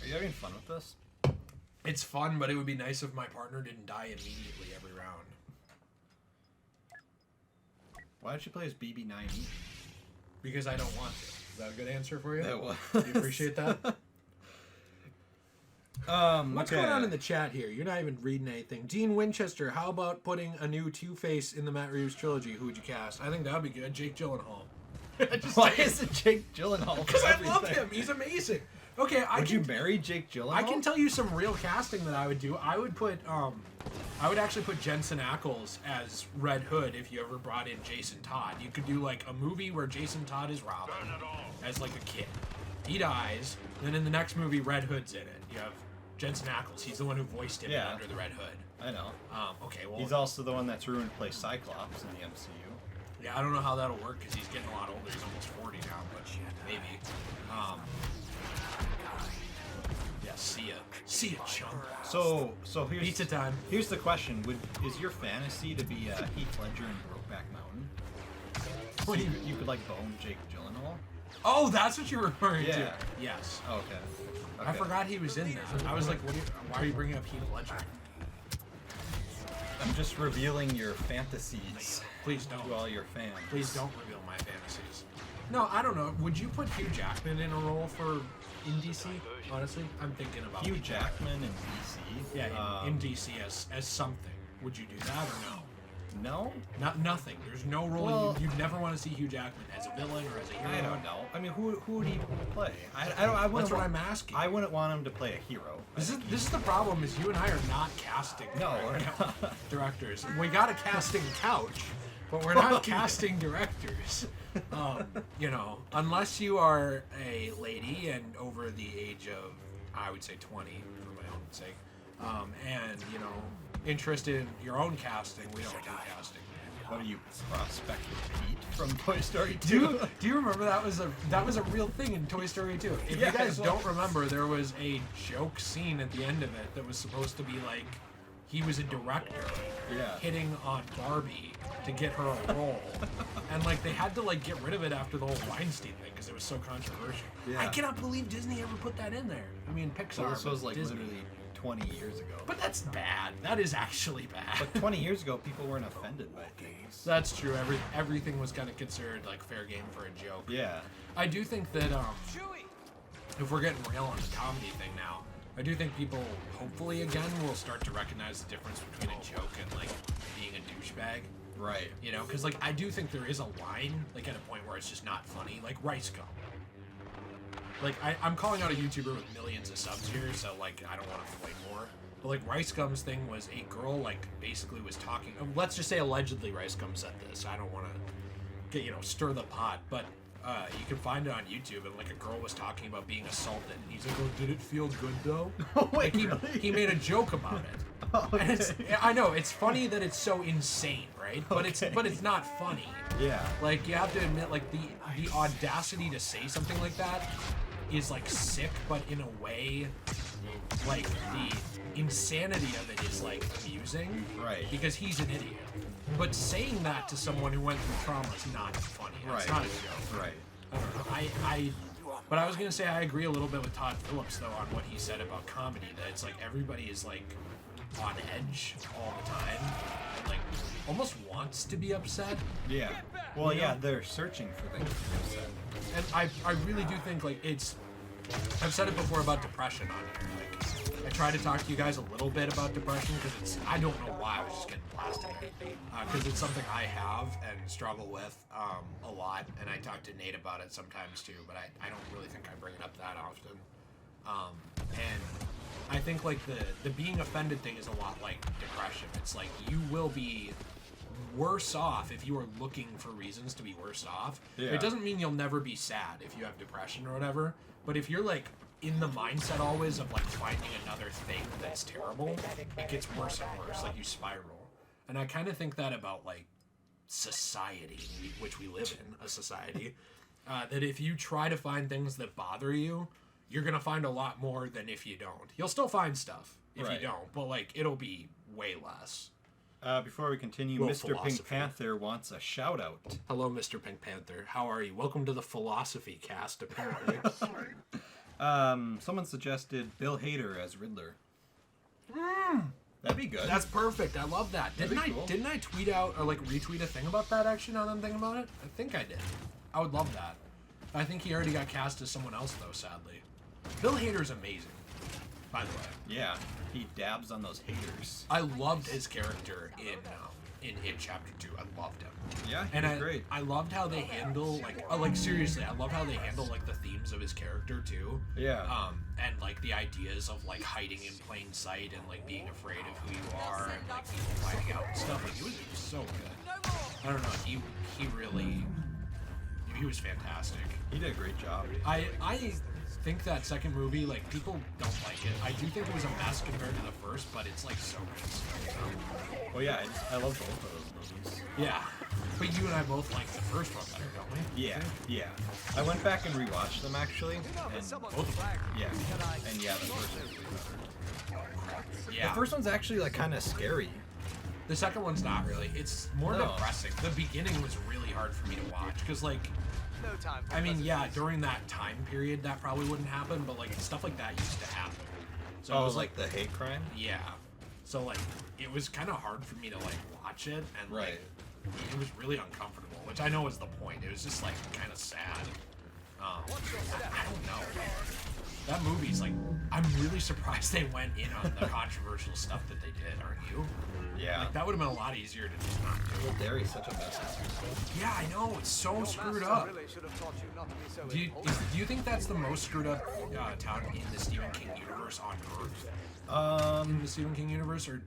Are you having fun with this? It's fun, but it would be nice if my partner didn't die immediately every round. Why don't you play as BB-9E? Because I don't want to. Is that a good answer for you? That was. Do you appreciate that? What's okay. going on in the chat here? You're not even reading anything. Dean Winchester, how about putting a new Two-Face in the Matt Reeves trilogy? Who would you cast? I think that would be good. Jake Gyllenhaal. Why is it Jake Gyllenhaal? Because I love him. He's amazing. Okay, Would you marry Jake Gyllenhaal? I can tell you some real casting that I would do. I would put, I would actually put Jensen Ackles as Red Hood if you ever brought in Jason Todd. You could do like a movie where Jason Todd is Robin as like a kid. He dies, then in the next movie Red Hood's in it. You have Jensen Ackles. He's the one who voiced him Under the Red Hood. I know. Okay, well, He's also the one that's ruined to play Cyclops in the MCU. yeah, I don't know how that'll work because he's getting a lot older. He's almost 40 now, but maybe. Yeah, see ya, chump. So here's Pizza time. Here's the question: is your fantasy to be Heath Ledger in Brokeback Mountain? So you could like bone Jake Gyllenhaal? Oh, that's what you're referring to. Yeah. Yes. Oh, okay. I forgot he was in that. I was like, why are you bringing up Heath Ledger? I'm just revealing your fantasies Please don't. to all your fans. Please don't reveal my fantasies. No, I don't know. Would you put Hugh Jackman in a role in DC? Honestly, I'm thinking about Hugh Jackman in DC. Yeah, in DC as something. Would you do that or no? No. Nothing. There's no role. Well, you'd never want to see Hugh Jackman as a villain or as a hero. I don't know. I mean, who would he play? I wouldn't. That's what I'm asking. I wouldn't want him to play a hero. This is the problem. Is you and I are not casting. No, we're not. Directors. We got a casting couch, but we're not casting directors. You know, unless you are a lady and over the age of, I would say 20 for my own sake, and you know, interested in your own casting. We don't do casting. What are you, Prospector Pete from Toy Story 2? Do you remember that was a real thing in Toy Story 2? If you guys don't remember, there was a joke scene at the end of it that was supposed to be like he was a director hitting on Barbie to get her a role, and like they had to like get rid of it after the whole Weinstein thing because it was so controversial. Yeah. I cannot believe Disney ever put that in there. I mean, Pixar. So this was like Disney. literally 20 years ago. But that's bad. That is actually bad. But 20 years ago, people weren't offended by things. That's true. Everything was kind of considered like fair game for a joke. Yeah. I do think that if we're getting real on the comedy thing now, I do think people, hopefully again, will start to recognize the difference between a joke and like being a douchebag. Right. You know, because like I do think there is a line, like at a point where it's just not funny, like Rice Gum. Like I'm calling out a YouTuber with millions of subs here, so like I don't want to fight more. But like Rice Gum's thing was a girl like basically was talking. Let's just say allegedly Rice Gum said this. I don't want to get stir the pot, but you can find it on YouTube. And like a girl was talking about being assaulted, and he's like, "Oh, did it feel good though?" Oh, wait, like he made a joke about it. Okay. And I know it's funny that it's so insane, right? But it's not funny. Yeah. Like you have to admit, like the audacity to say something like that is like sick, but in a way, like the insanity of it is like amusing. Right. Because he's an idiot. But saying that to someone who went through trauma is not funny. It's Right. not a joke. Right. I don't know. But I was gonna say I agree a little bit with Todd Phillips though on what he said about comedy. That it's like everybody is like on edge all the time, and like almost wants to be upset. Yeah. Well, yeah, they're searching for things to be upset. And I really do think like I've said it before about depression on here. Like I try to talk to you guys a little bit about depression because I don't know why I was just getting blasted because it's something I have and struggle with a lot, and I talk to Nate about it sometimes too, but I don't really think I bring it up that often. And I think like the being offended thing is a lot like depression. It's like you will be worse off if you are looking for reasons to be worse off. Yeah. It doesn't mean you'll never be sad if you have depression or whatever, but if you're like in the mindset always of like finding another thing that's terrible, it gets worse and worse, like you spiral. And I kind of think that about like society, which we live in, a society, that if you try to find things that bother you, you're gonna find a lot more than if you don't. You'll still find stuff if Right. you don't, but like it'll be way less. Before we continue, Little Mr. Pink philosophy. Panther wants a shout out. Hello, Mr. Pink Panther. How are you? Welcome to the Philosophy Cast, apparently. Someone suggested Bill Hader as Riddler. That'd be good. That's perfect. I love that. That'd be cool. Didn't I tweet out or like retweet a thing about that actually now that I'm thinking about it? I think I did. I would love that. I think he already got cast as someone else though, sadly. Bill Hader's amazing, by the way. Yeah, he dabs on those haters. I loved his character in It Chapter 2. I loved him. Yeah, And he's great. I loved how they handle like seriously, I love how they handle like the themes of his character too. Yeah. And like the ideas of like hiding in plain sight and like being afraid of who you are and like people finding out and stuff. Like it was so good. I don't know. He was fantastic. He did a great job. I think that second movie, like people don't like it. I do think it was a mess compared to the first, but it's like so good. Well, yeah, I love both of those movies. Yeah, but you and I both like the first one better, don't we? Yeah, yeah. I went back and rewatched them actually, and Both of them. yeah, and yeah, the first one's way better. Yeah. The first one's actually like kind of scary. The second one's not really. It's more No. depressing. The beginning was really hard for me to watch because, like, No time for I mean, yeah, pleasantries. during that time period, that probably wouldn't happen, but like stuff like that used to happen. So it Oh, was like the hate crime? yeah. So like, it was kind of hard for me to like watch it, and like, Right. it was really uncomfortable, which I know is the point. It was just like kind of sad. I don't know. That movie's like, I'm really surprised they went in on the controversial stuff that they did. Aren't you? Yeah. Like that would have been a lot easier to just not do. Well, Derry's such a mess. Yeah, I know. It's so Your screwed master up. really should have taught you not to be so Do you, impulsive. do you think that's the most screwed up town in the Stephen King universe on Earth? In the Stephen King universe, or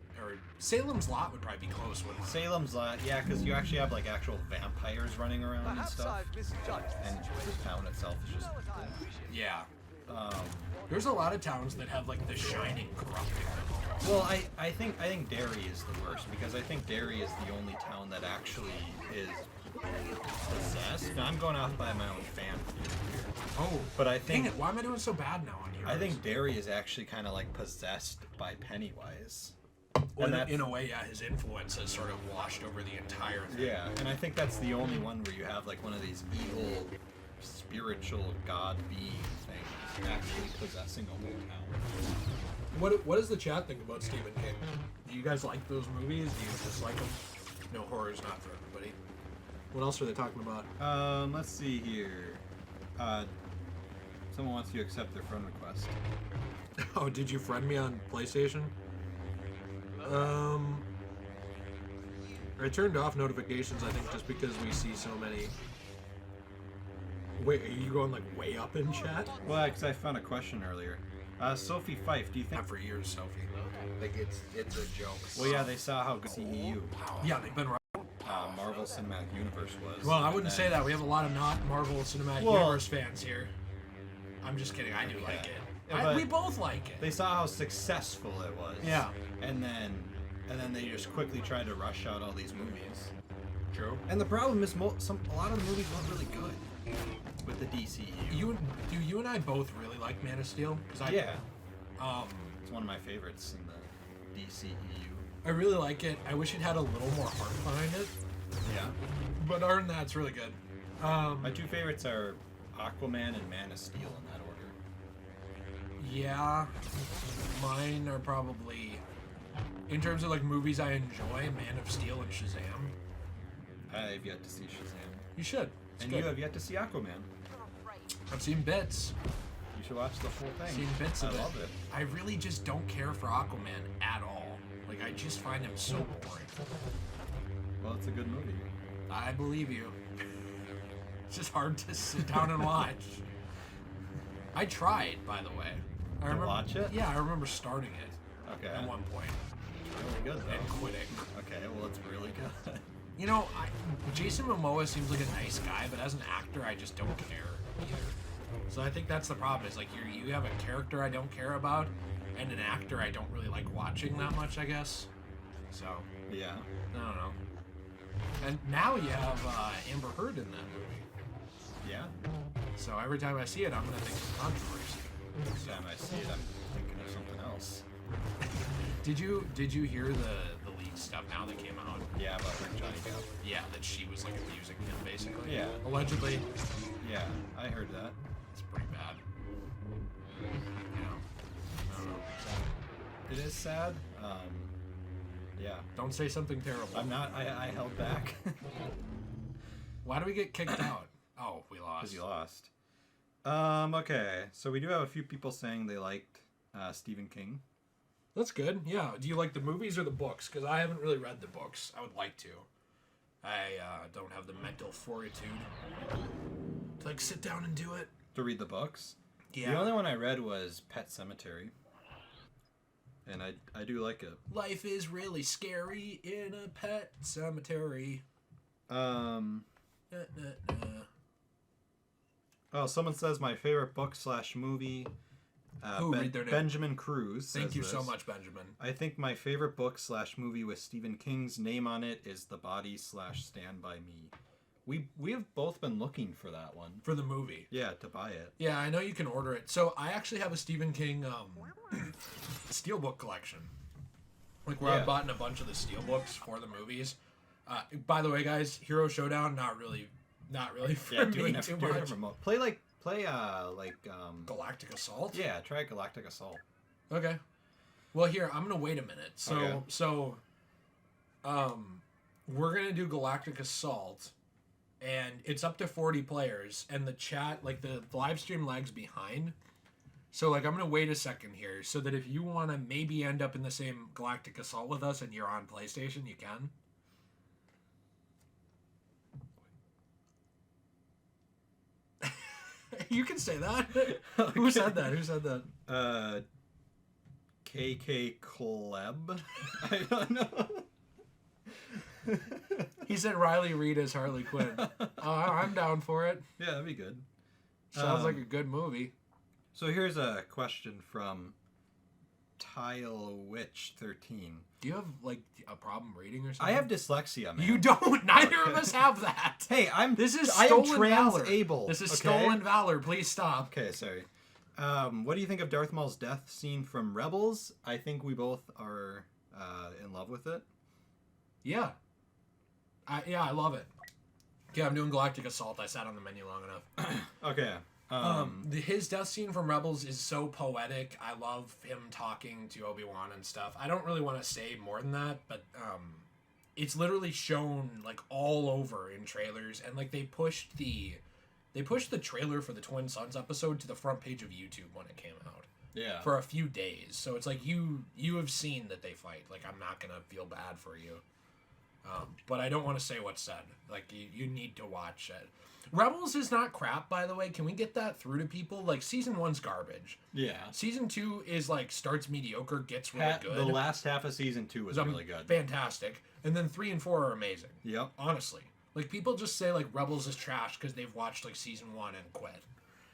Salem's Lot would probably be close, wouldn't it? Salem's Lot, yeah, because you actually have like actual vampires running around and Perhaps stuff, I've misjudged the and situation. the town itself is just. What I appreciate. Yeah. There's a lot of towns that have like the Shining corrupting them. Well, I think Derry is the worst because I think Derry is the only town that actually is possessed. Now, I'm going off by my own fan theory here, Oh, but I dang think it! Why am I doing so bad now on here? I think Derry is actually kind of like possessed by Pennywise. well, and in a way, yeah, his influence has sort of washed over the entire thing. Yeah, and I think that's the only one where you have like one of these evil, spiritual god being things actually possessing a whole town. What does the chat think about Stephen King? Do you guys like those movies? Do you dislike them? No, horror's not for everybody. What else are they talking about? Let's see here. Someone wants you to accept their friend request. Oh, did you friend me on PlayStation? I turned off notifications, I think, just because we see so many. Wait, are you going like way up in chat? Well, because I found a question earlier. Sophie Fife, do you think? Not for years, Sophie. Like it's a joke. Well, yeah, they saw how good CEU, Yeah, they've been right. Marvel Cinematic Universe was. Well, I and wouldn't then- say that. We have a lot of not Marvel Cinematic Well- Universe fans here. I'm just kidding. I do like it. Yeah, but We both like it. They saw how successful it was. Yeah. And then they just quickly tried to rush out all these movies. True. And the problem is, a lot of the movies were really good with the DCU. You and I both really like Man of Steel. Yeah. It's one of my favorites in the DCEU. I really like it. I wish it had a little more heart behind it. Yeah. But other than that, it's really good. My two favorites are Aquaman and Man of Steel in that order. Yeah, mine are probably, in terms of like movies I enjoy, Man of Steel and Shazam. I've yet to see Shazam. You should. It's And good. you have yet to see Aquaman. I've seen bits. You should watch the whole thing. Seen bits of I love it. I really just don't care for Aquaman at all. Like, I just find him so boring. Well, it's a good movie. I believe you. It's just hard to sit down and watch. I tried, by the way. I remember, watch it? Yeah, I remember starting it Okay. at one point It's really good, and though. quitting. Okay, well, it's really good. You know, Jason Momoa seems like a nice guy, but as an actor, I just don't care either. So I think that's the problem. Is like you have a character I don't care about, and an actor I don't really like watching that much, I guess. So Yeah. I don't know. And now you have Amber Heard in that movie. Yeah. So every time I see it, I'm gonna think of controversy. Next time I see it, I'm thinking of something else. Did you hear the leaked stuff now that came out? Yeah, about like Johnny Depp. Yeah, that she was like abusing him basically. Yeah. Allegedly. Yeah, I heard that. It's pretty bad. You know. I don't know. It is sad. Yeah. Don't say something terrible. I'm not. I held back Why do we get kicked out? Oh, we lost. because you lost. Okay, so we do have a few people saying they liked Stephen King. That's good. Yeah. Do you like the movies or the books? Because I haven't really read the books. I would like to. I don't have the mental fortitude to like sit down and do it. To read the books. Yeah. The only one I read was Pet Cemetery. And I do like it. Life is really scary in a pet cemetery. Oh, someone says my favorite book / movie. Read their name. Benjamin Cruz. Thank says you so this. much, Benjamin. I think my favorite book / movie with Stephen King's name on it is The Body / Stand By Me. We have both been looking for that one. For the movie. Yeah, to buy it. Yeah, I know you can order it. So I actually have a Stephen King steelbook collection. Like where I've bought a bunch of the steelbooks for the movies. By the way, guys, Hero Showdown, not really for me too much. Remote. Play Galactic Assault? yeah, try Galactic Assault. Okay. Well, here, I'm going to wait a minute. So, we're going to do Galactic Assault, and it's up to 40 players, and the chat, like, the live stream lags behind. So, like, I'm going to wait a second here, so that if you want to maybe end up in the same Galactic Assault with us and you're on PlayStation, you can. You can say that. Who said that? Who said that? KK Kleb. I don't know. He said Riley Reid as Harley Quinn. I'm down for it. Yeah, that'd be good. Sounds like a good movie. So here's a question from Tile Witch 13. Do you have like a problem reading or something? I have dyslexia, man. You don't. Neither of us have that. Hey, This is I am stolen valor. trans-able. This is okay? stolen valor. Please stop. Okay, sorry. What do you think of Darth Maul's death scene from Rebels? I think we both are in love with it. Yeah. I love it. Okay, I'm doing Galactic Assault. I sat on the menu long enough. Okay. His death scene from Rebels is so poetic. I love him talking to Obi-Wan and stuff. I don't really want to say more than that, but it's literally shown like all over in trailers, and like they pushed the They pushed the trailer for the Twin Sons episode to the front page of YouTube when it came out. Yeah. For a few days. So it's like you have seen that they fight. Like, I'm not going to feel bad for you. But I don't want to say what's said. Like, you need to watch it. Rebels is not crap, by the way. Can we get that through to people? Like, season 1's garbage. Yeah. Season 2 is, like, starts mediocre, gets really good. The last half of season 2 was really good. Fantastic. And then 3 and 4 are amazing. Yep. Honestly. Like, people just say, like, Rebels is trash because they've watched, like, season 1 and quit.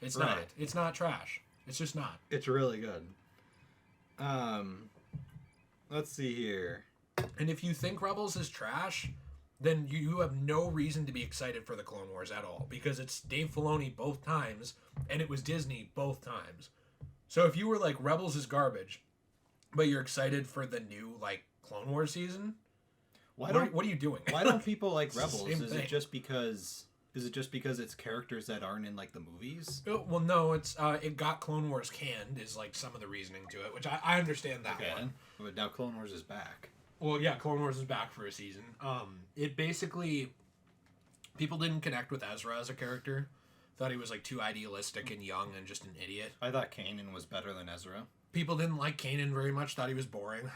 It's Right. not. It's not trash. It's just not. It's really good. Let's see here. And if you think Rebels is trash, then you have no reason to be excited for the Clone Wars at all, because it's Dave Filoni both times, and it was Disney both times. So if you were like, Rebels is garbage, but you're excited for the new, like, Clone Wars season, what are you doing? Why don't people like the Rebels? same Is thing. it just because it's characters that aren't in like the movies? Well, no, it's it got Clone Wars canned is like some of the reasoning to it, which I understand that one. But now Clone Wars is back. Well, yeah, Clone Wars is back for a season. It basically, people didn't connect with Ezra as a character. Thought he was like too idealistic and young and just an idiot. I thought Kanan was better than Ezra. People didn't like Kanan very much. Thought he was boring.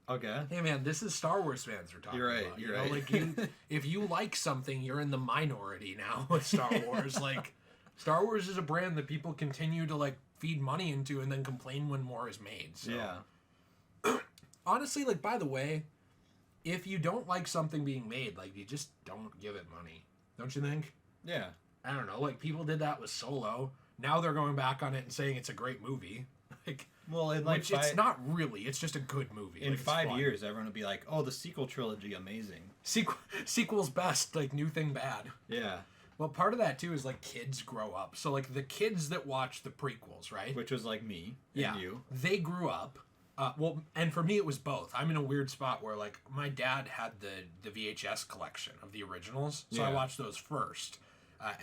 Okay. Hey man, this is Star Wars fans we're talking You're right. about. You're know? right. Like if you like something, you're in the minority now with Star Wars. Like, Star Wars is a brand that people continue to like feed money into and then complain when more is made. So. Yeah. Honestly, like, by the way, if you don't like something being made, like, you just don't give it money. Don't you think? Yeah. I don't know. Like, people did that with Solo. Now they're going back on it and saying it's a great movie. Like, Well, in like which it's not really. It's just a good movie. in Like, it's 5 fun. years, everyone will be like, "Oh, the sequel trilogy, amazing." Sequel's best. Like, new thing bad. Yeah. Well, part of that, too, is, like, kids grow up. So, like, the kids that watch the prequels, right? Which was like me Yeah. and you. They grew up. Well, and for me, it was both. I'm in a weird spot where, like, my dad had the VHS collection of the originals, so I Yeah. watched those first,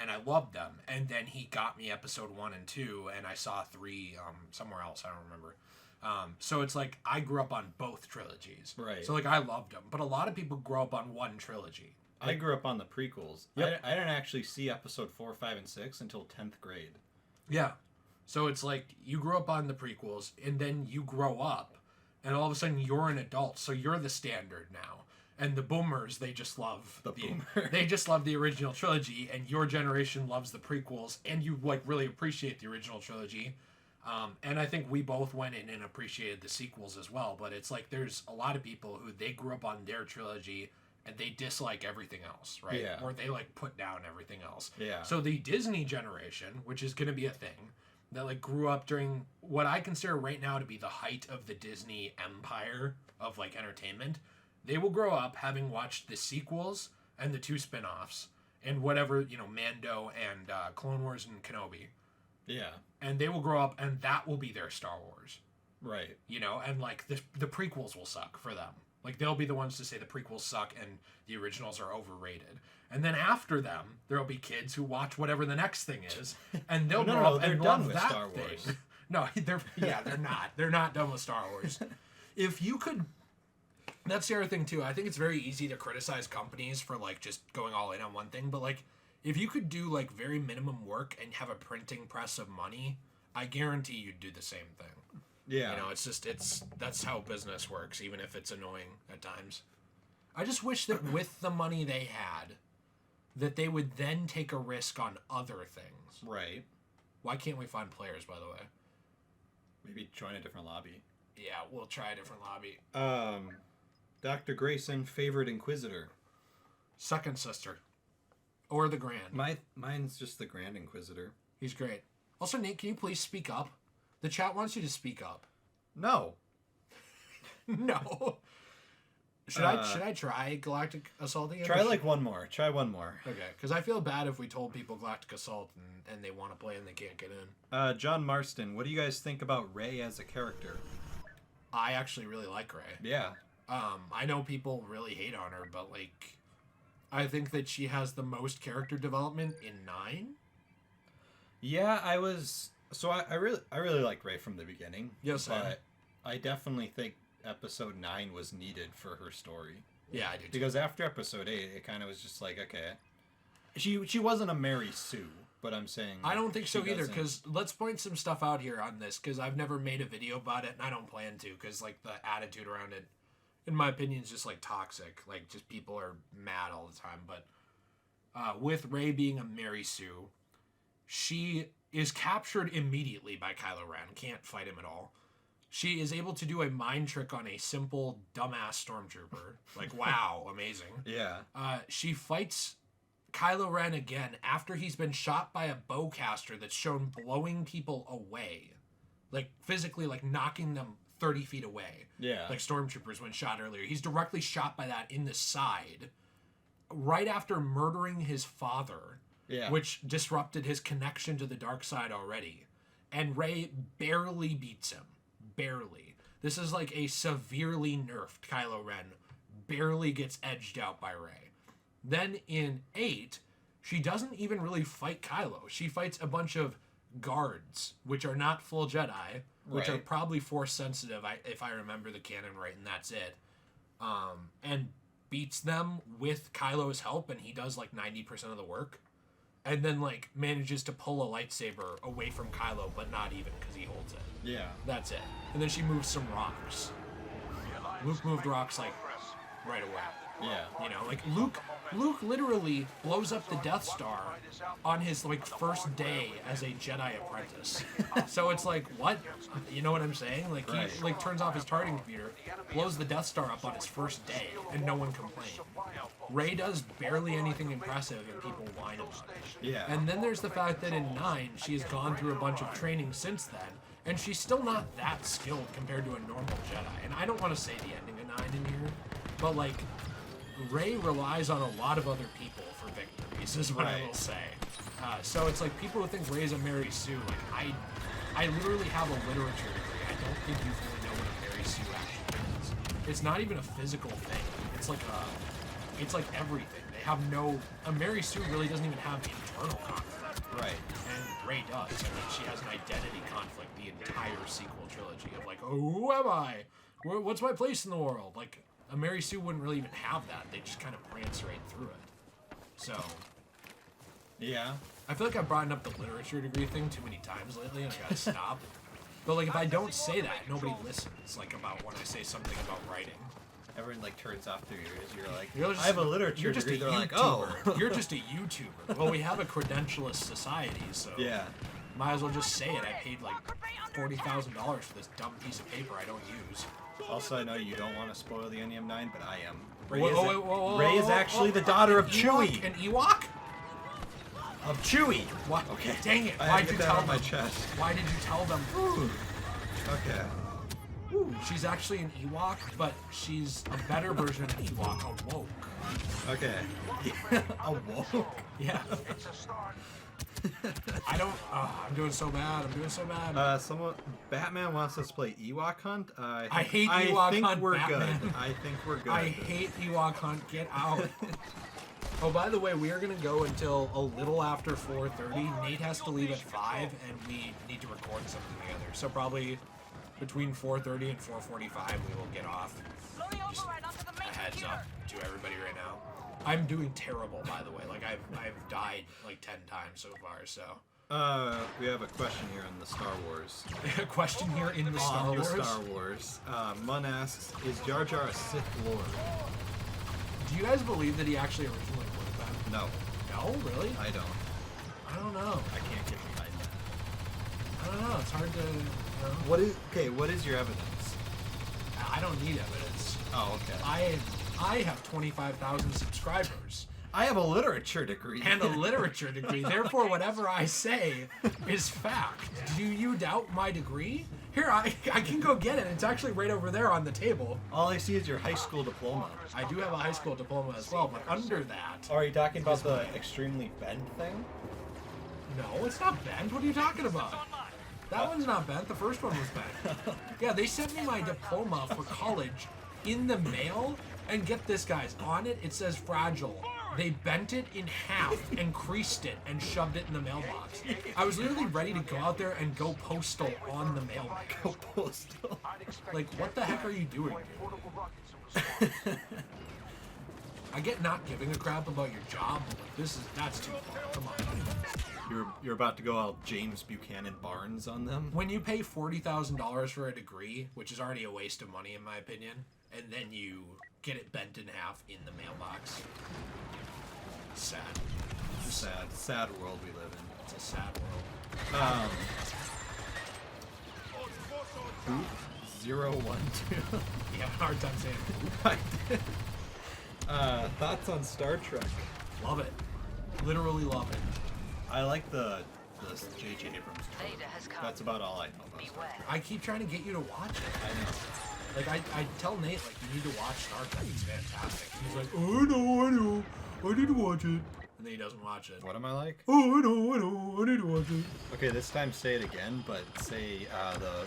and I loved them. And then he got me episode 1 and 2, and I saw 3 somewhere else. I don't remember. So it's like I grew up on both trilogies. Right. So, like, I loved them. But a lot of people grow up on one trilogy. I grew up on the prequels. Yep. I didn't actually see episode 4, 5, and 6 until 10th grade. Yeah. So it's like you grew up on the prequels, and then you grow up, and all of a sudden you're an adult, so you're the standard now. And the boomers, they just love they just love the original trilogy, and your generation loves the prequels, and you like really appreciate the original trilogy. And I think we both went in and appreciated the sequels as well. But it's like there's a lot of people who they grew up on their trilogy and they dislike everything else, right? Yeah. Or they like put down everything else. Yeah. So the Disney generation, which is going to be a thing, that like grew up during what I consider right now to be the height of the Disney empire of like entertainment, they will grow up having watched the sequels and the 2 spin-offs and whatever, you know, Mando and Clone Wars and Kenobi. Yeah. And they will grow up and that will be their Star Wars. Right. You know, and like the prequels will suck for them. Like they'll be the ones to say the prequels suck and the originals are overrated. And then after them, there'll be kids who watch whatever the next thing is, and they'll grow up they're and done love with that Star thing. Wars. No, they're not. They're not done with Star Wars. If you could, that's the other thing too. I think it's very easy to criticize companies for like just going all in on one thing, but like if you could do like very minimum work and have a printing press of money, I guarantee you'd do the same thing. Yeah. You know, that's how business works, even if it's annoying at times. I just wish that with the money they had, that they would then take a risk on other things. Right. Why can't we find players, by the way? Maybe join a different lobby. Yeah, we'll try a different lobby. Dr. Grayson, favorite Inquisitor. Second sister. Or the Grand. Mine's just the Grand Inquisitor. He's great. Also, Nate, can you please speak up? The chat wants you to speak up. No. No. Should I try Galactic Assault again? Try like one more. Try one more. Okay, because I feel bad if we told people Galactic Assault and they want to play and they can't get in. John Marston, what do you guys think about Rey as a character? I actually really like Rey. Yeah. I know people really hate on her, but like, I think that she has the most character development in 9. Yeah, I really liked Rey from the beginning. Yes, same. But I definitely think episode 9 was needed for her story. Yeah, I do too. Because after episode 8, it kind of was just like, okay. She wasn't a Mary Sue, but I'm saying I don't think so she either, doesn't- because let's point some stuff out here on this, because I've never made a video about it, and I don't plan to, because, like, the attitude around it, in my opinion, is just, like, toxic. Like, just people are mad all the time. But with Rey being a Mary Sue, she is captured immediately by Kylo Ren. Can't fight him at all. She is able to do a mind trick on a simple, dumbass stormtrooper. Like, wow, amazing. Yeah. She fights Kylo Ren again after he's been shot by a bowcaster that's shown blowing people away. Like, physically, like, knocking them 30 feet away. Yeah. Like stormtroopers when shot earlier. He's directly shot by that in the side right after murdering his father, Yeah. which disrupted his connection to the dark side already. And Rey barely beats him. Barely. This is like a severely nerfed Kylo Ren. Barely gets edged out by Rey. Then in 8, she doesn't even really fight Kylo. She fights a bunch of guards, which are not full Jedi, which are Right. probably Force sensitive, if I remember the canon right, and that's it. And beats them with Kylo's help, and he does like 90% of the work. And then like manages to pull a lightsaber away from Kylo, but not even, because he holds it. Yeah. That's it. And then she moves some rocks. Luke moved rocks like right away. Yeah. You know, like Luke literally blows up the Death Star on his like first day as a Jedi apprentice. So it's like, what? You know what I'm saying? Like he Right. like turns off his targeting computer, blows the Death Star up on his first day, and no one complained. Rey does barely anything impressive, and people whine about it. Yeah. And then there's the fact that in 9, she has gone through a bunch of training since then, and she's still not that skilled compared to a normal Jedi. And I don't want to say the ending of 9 in here, but like, Rey relies on a lot of other people for victories, is what I Right. will say. So it's like people who think Rey's a Mary Sue, like I literally have a literature degree. I don't think you really know what a Mary Sue actually is. It's not even a physical thing. It's like everything. They have a Mary Sue really doesn't even have internal conflict. Right. And Rey does. I mean, she has an identity conflict the entire sequel trilogy of like, oh, who am I? What's my place in the world? Like, a Mary Sue wouldn't really even have that. They just kind of prance right through it. So, Yeah. I feel like I've brought up the literature degree thing too many times lately, and I gotta stop. But like, if I don't say that, nobody listens. Like about when I say something about writing. Everyone like turns off their ears. You're like, You're just- I have a literature You're just degree. a They're YouTuber. like, oh. You're just a YouTuber. Well, we have a credentialist society, so Yeah. might as well just say it. I paid like $40,000 for this dumb piece of paper I don't use. Also, I know you don't want to spoil the ending of 9, but I am. Whoa, Rey is actually the daughter of Chewie. An Ewok? Of Chewie. What? Okay, dang it. I Why'd had to you get that tell on my them? chest. Why did you tell them? Okay. She's actually an Ewok, but she's a better version of an Ewok, a woke. Okay. A woke. Yeah. I'm doing so bad. Batman wants us to play Ewok Hunt. I hate Ewok think Hunt, we're Batman. good. I think we're good. I hate Ewok Hunt. Get out. Oh, by the way, we are going to go until a little after 4:30. Nate has to leave at 5, and we need to record something together. So probably between 4:30 and 4:45, we will get off. Just a heads up to everybody right now. I'm doing terrible, by the way. Like, I've died like 10 times so far, so. We have a question here on the Star Wars. A question here in the Star On the Wars. Star Wars. Mun asks, is Jar Jar a Sith Lord? Do you guys believe that he actually originally would have been? No, No, really? I don't. I don't know. I can't get behind that. I don't know. It's hard to. You know, What is your evidence? I don't need evidence. Oh, okay. I have 25,000 subscribers I have a literature degree. and a literature degree. Therefore, whatever I say is fact. Do you doubt my degree? Here, I can go get it. It's actually right over there on the table. All I see is your high school diploma. I do have a high school diploma as well, but under that, Are you talking about the extremely bent thing? no, it's not bent. What are you talking about? That one's not bent. The first one was bent. Yeah, they sent me my diploma for college in the mail, and get this, guys, on it says fragile. They bent it in half and creased it and shoved it in the mailbox. I was literally ready to go out there and go postal on the mailbox. Go postal. Like, what the heck are you doing, dude? I get not giving a crap about your job, but like, that's too far. Come on. You're about to go out James Buchanan Barnes on them. When you pay $40,000 for a degree, which is already a waste of money in my opinion, and then you get it bent in half in the mailbox. Sad. Sad world we live in. It's a sad world. 012. You have a hard time saying it. Thoughts on Star Trek? Love it. Literally love it. I like the J.J. Abrams. That's about all I know about Star Trek. I keep trying to get you to watch it. I know. Like, I tell Nate, like, you need to watch Star Trek. It's fantastic. He's like, oh, I know. I need to watch it. And then he doesn't watch it. What am I like? Oh, I know. I need to watch it. Okay, this time say it again, but say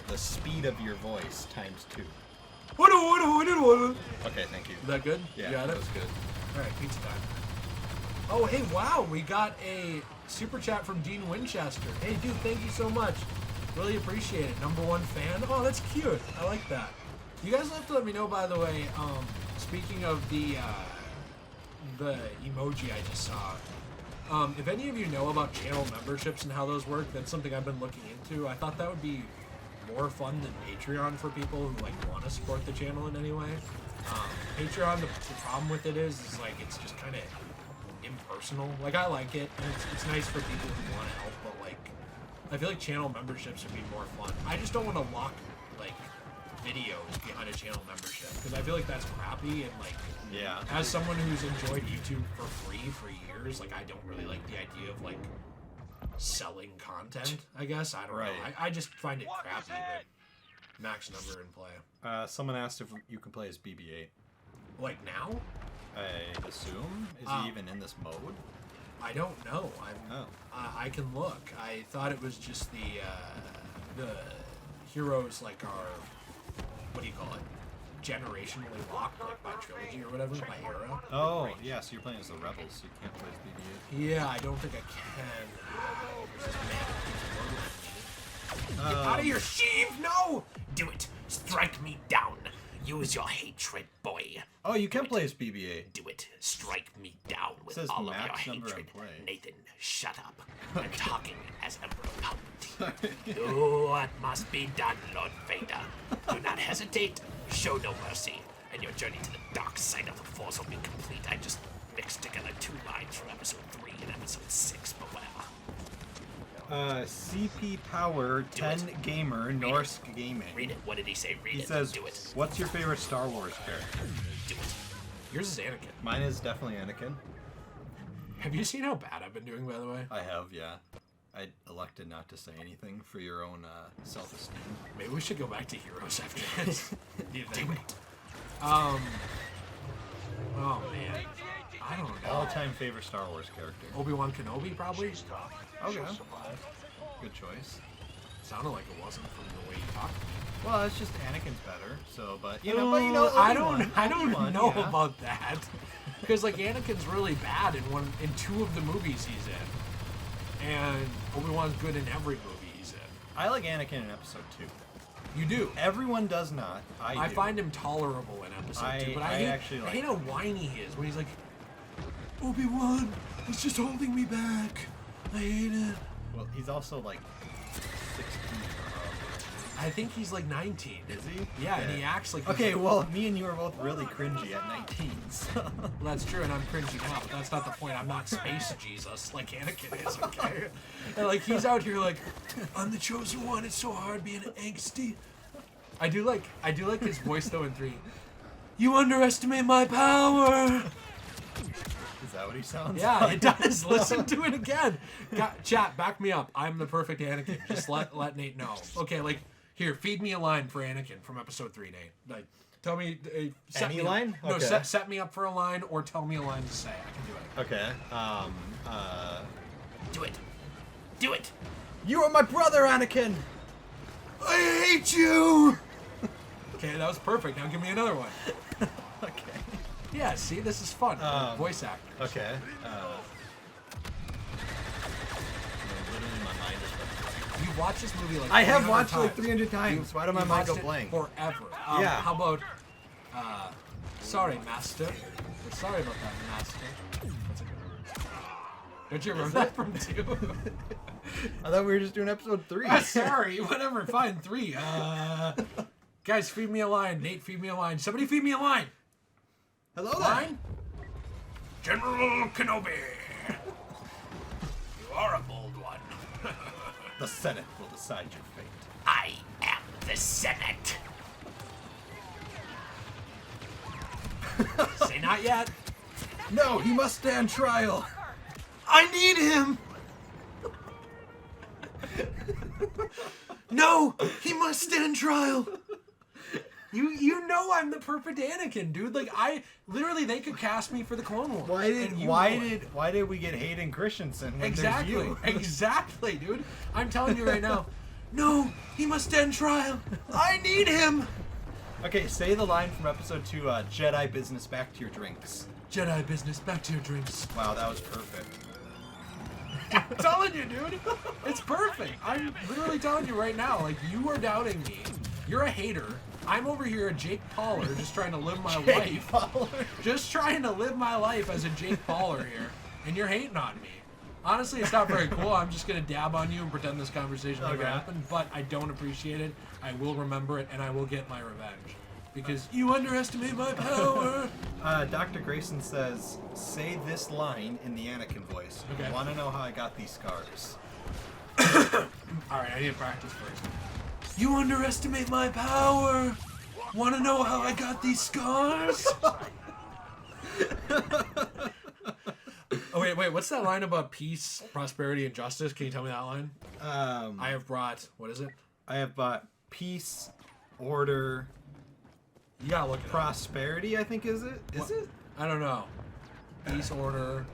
the speed of your voice times 2. I know. I need to watch it. Okay, thank you. Is that good? Yeah, You got that it? was good. All right, pizza time. Oh, hey, wow. We got a super chat from Dean Winchester. Hey, dude, thank you so much. Really appreciate it. #1 fan. Oh, that's cute. I like that. You guys have to let me know, by the way, speaking of the emoji I just saw, if any of you know about channel memberships and how those work, that's something I've been looking into. I thought that would be more fun than Patreon for people who like want to support the channel in any way. Patreon, the problem with it is like it's just kind of impersonal. Like I like it, and it's nice for people who want to help, but like I feel like channel memberships would be more fun. I just don't want to lock like videos behind a channel membership because I feel like that's crappy, and like Yeah. as someone who's enjoyed YouTube for free for years, like I don't really like the idea of like selling content. I guess I don't know. I just find it crappy that max number in play. Someone asked if you can play as BB-8. Like now, I assume. Is he even in this mode? I don't know. Oh. I can look. I thought it was just the heroes like our, what do you call it? Generationally locked, like by trilogy or whatever, by era. Oh, yeah, so you're playing as the Rebels, so you can't play as BB-8. Yeah, I don't think I can. Get out of here, Sheev! No! Do it! Strike me down! Use your hatred, boy. Oh, you can play as BB-8. Do it. Strike me down with Says all of your max number hatred. in play. Nathan, shut up. I'm talking as Emperor Palpatine. Do what must be done, Lord Vader. Do not hesitate. Show no mercy. And your journey to the dark side of the Force will be complete. I just mixed together 2 lines from episode 3 and episode 6, but whatever. CP Power 10 Gamer Norse Gaming. Read it. What did he say? Read He it. says, Do it. what's your favorite Star Wars character? Do it. Yours is Anakin. Mine is definitely Anakin. Have you seen how bad I've been doing, by the way? I have, yeah. I elected not to say anything for your own self-esteem. Maybe we should go back to Heroes after this. Do it. Oh man, I don't know. All-time favorite Star Wars character. Obi-Wan Kenobi, probably. Okay. Good choice. Sounded like it wasn't from the way you talked. Well, it's just Anakin's better. So, but I don't Obi-Wan, know yeah. about that. Because like Anakin's really bad in 2 of the movies he's in, and Obi-Wan's good in every movie he's in. I like Anakin in Episode 2. You do. Everyone does not. I do. find him tolerable in episode 2, but I hate how whiny he is when he's like, Obi-Wan, it's just holding me back. I hate it. Well, he's also like 16. I think he's like 19. Is he? Yeah, and he acts like. Okay, well, me and you are both really cringy at 19. So. Well, that's true, and I'm cringy now, but that's not the point. I'm not Space Jesus like Anakin is, okay? And like he's out here like, I'm the chosen one. It's so hard being angsty. I do like his voice though in 3. You underestimate my power. Is that what he sounds Yeah, like? it does. Listen to it again. Chat, back me up. I'm the perfect Anakin. Just let Nate know. Okay, like here, feed me a line for Anakin from episode 3, Nate. Like, tell me. Set Any me line? No, Okay. set me up for a line, or tell me a line to say. I can do it. Okay. Do it. Do it. You are my brother, Anakin! I hate you. Okay, that was perfect. Now give me another one. Okay. Yeah, see, this is fun. Voice actor. Okay. Literally, my mind is. You've watched this movie like I have 300 watched it like times. 300 times. Why do my You've mind go watched it blank? Forever. Yeah. How about, sorry, master. Sorry about that, master. That's a good one. Don't you remember that from 2? I thought we were just doing episode 3. Sorry, whatever, fine, 3. Guys, feed me a line. Nate, feed me a line. Somebody feed me a line. Hello there. Line? General Kenobi. You are a bold one. The Senate will decide your fate. I am the Senate. Say not yet. No, he must stand trial. I need him. No, he must stand trial. You know I'm the perfect Anakin, dude. Like they could cast me for the Clone Wars. Why did we get Hayden Christensen when Exactly. there's you? Exactly, dude. I'm telling you right now. No, he must stand trial. I need him. Okay, say the line from episode 2, Jedi business, back to your drinks. Jedi business, back to your drinks. Wow, that was perfect. I'm telling you, dude. It's perfect. I'm literally telling you right now, like, you are doubting me. You're a hater. I'm over here a Jake Pauler just trying to live my life. Just trying to live my life as a Jake Pauler here. And you're hating on me. Honestly, it's not very cool. I'm just going to dab on you and pretend this conversation never happened. But I don't appreciate it. I will remember it, and I will get my revenge. Because you underestimate my power. Dr. Grayson says, say this line in the Anakin voice. Okay. Want to know how I got these scars? Alright, I need to practice first. You underestimate my power. Want to know how I got these scars? Oh, wait, what's that line about peace, prosperity, and justice? Can you tell me that line? I have brought, what is it? I have brought peace, order, You gotta look at prosperity, I think, is it? Is it? I don't know. Peace, order.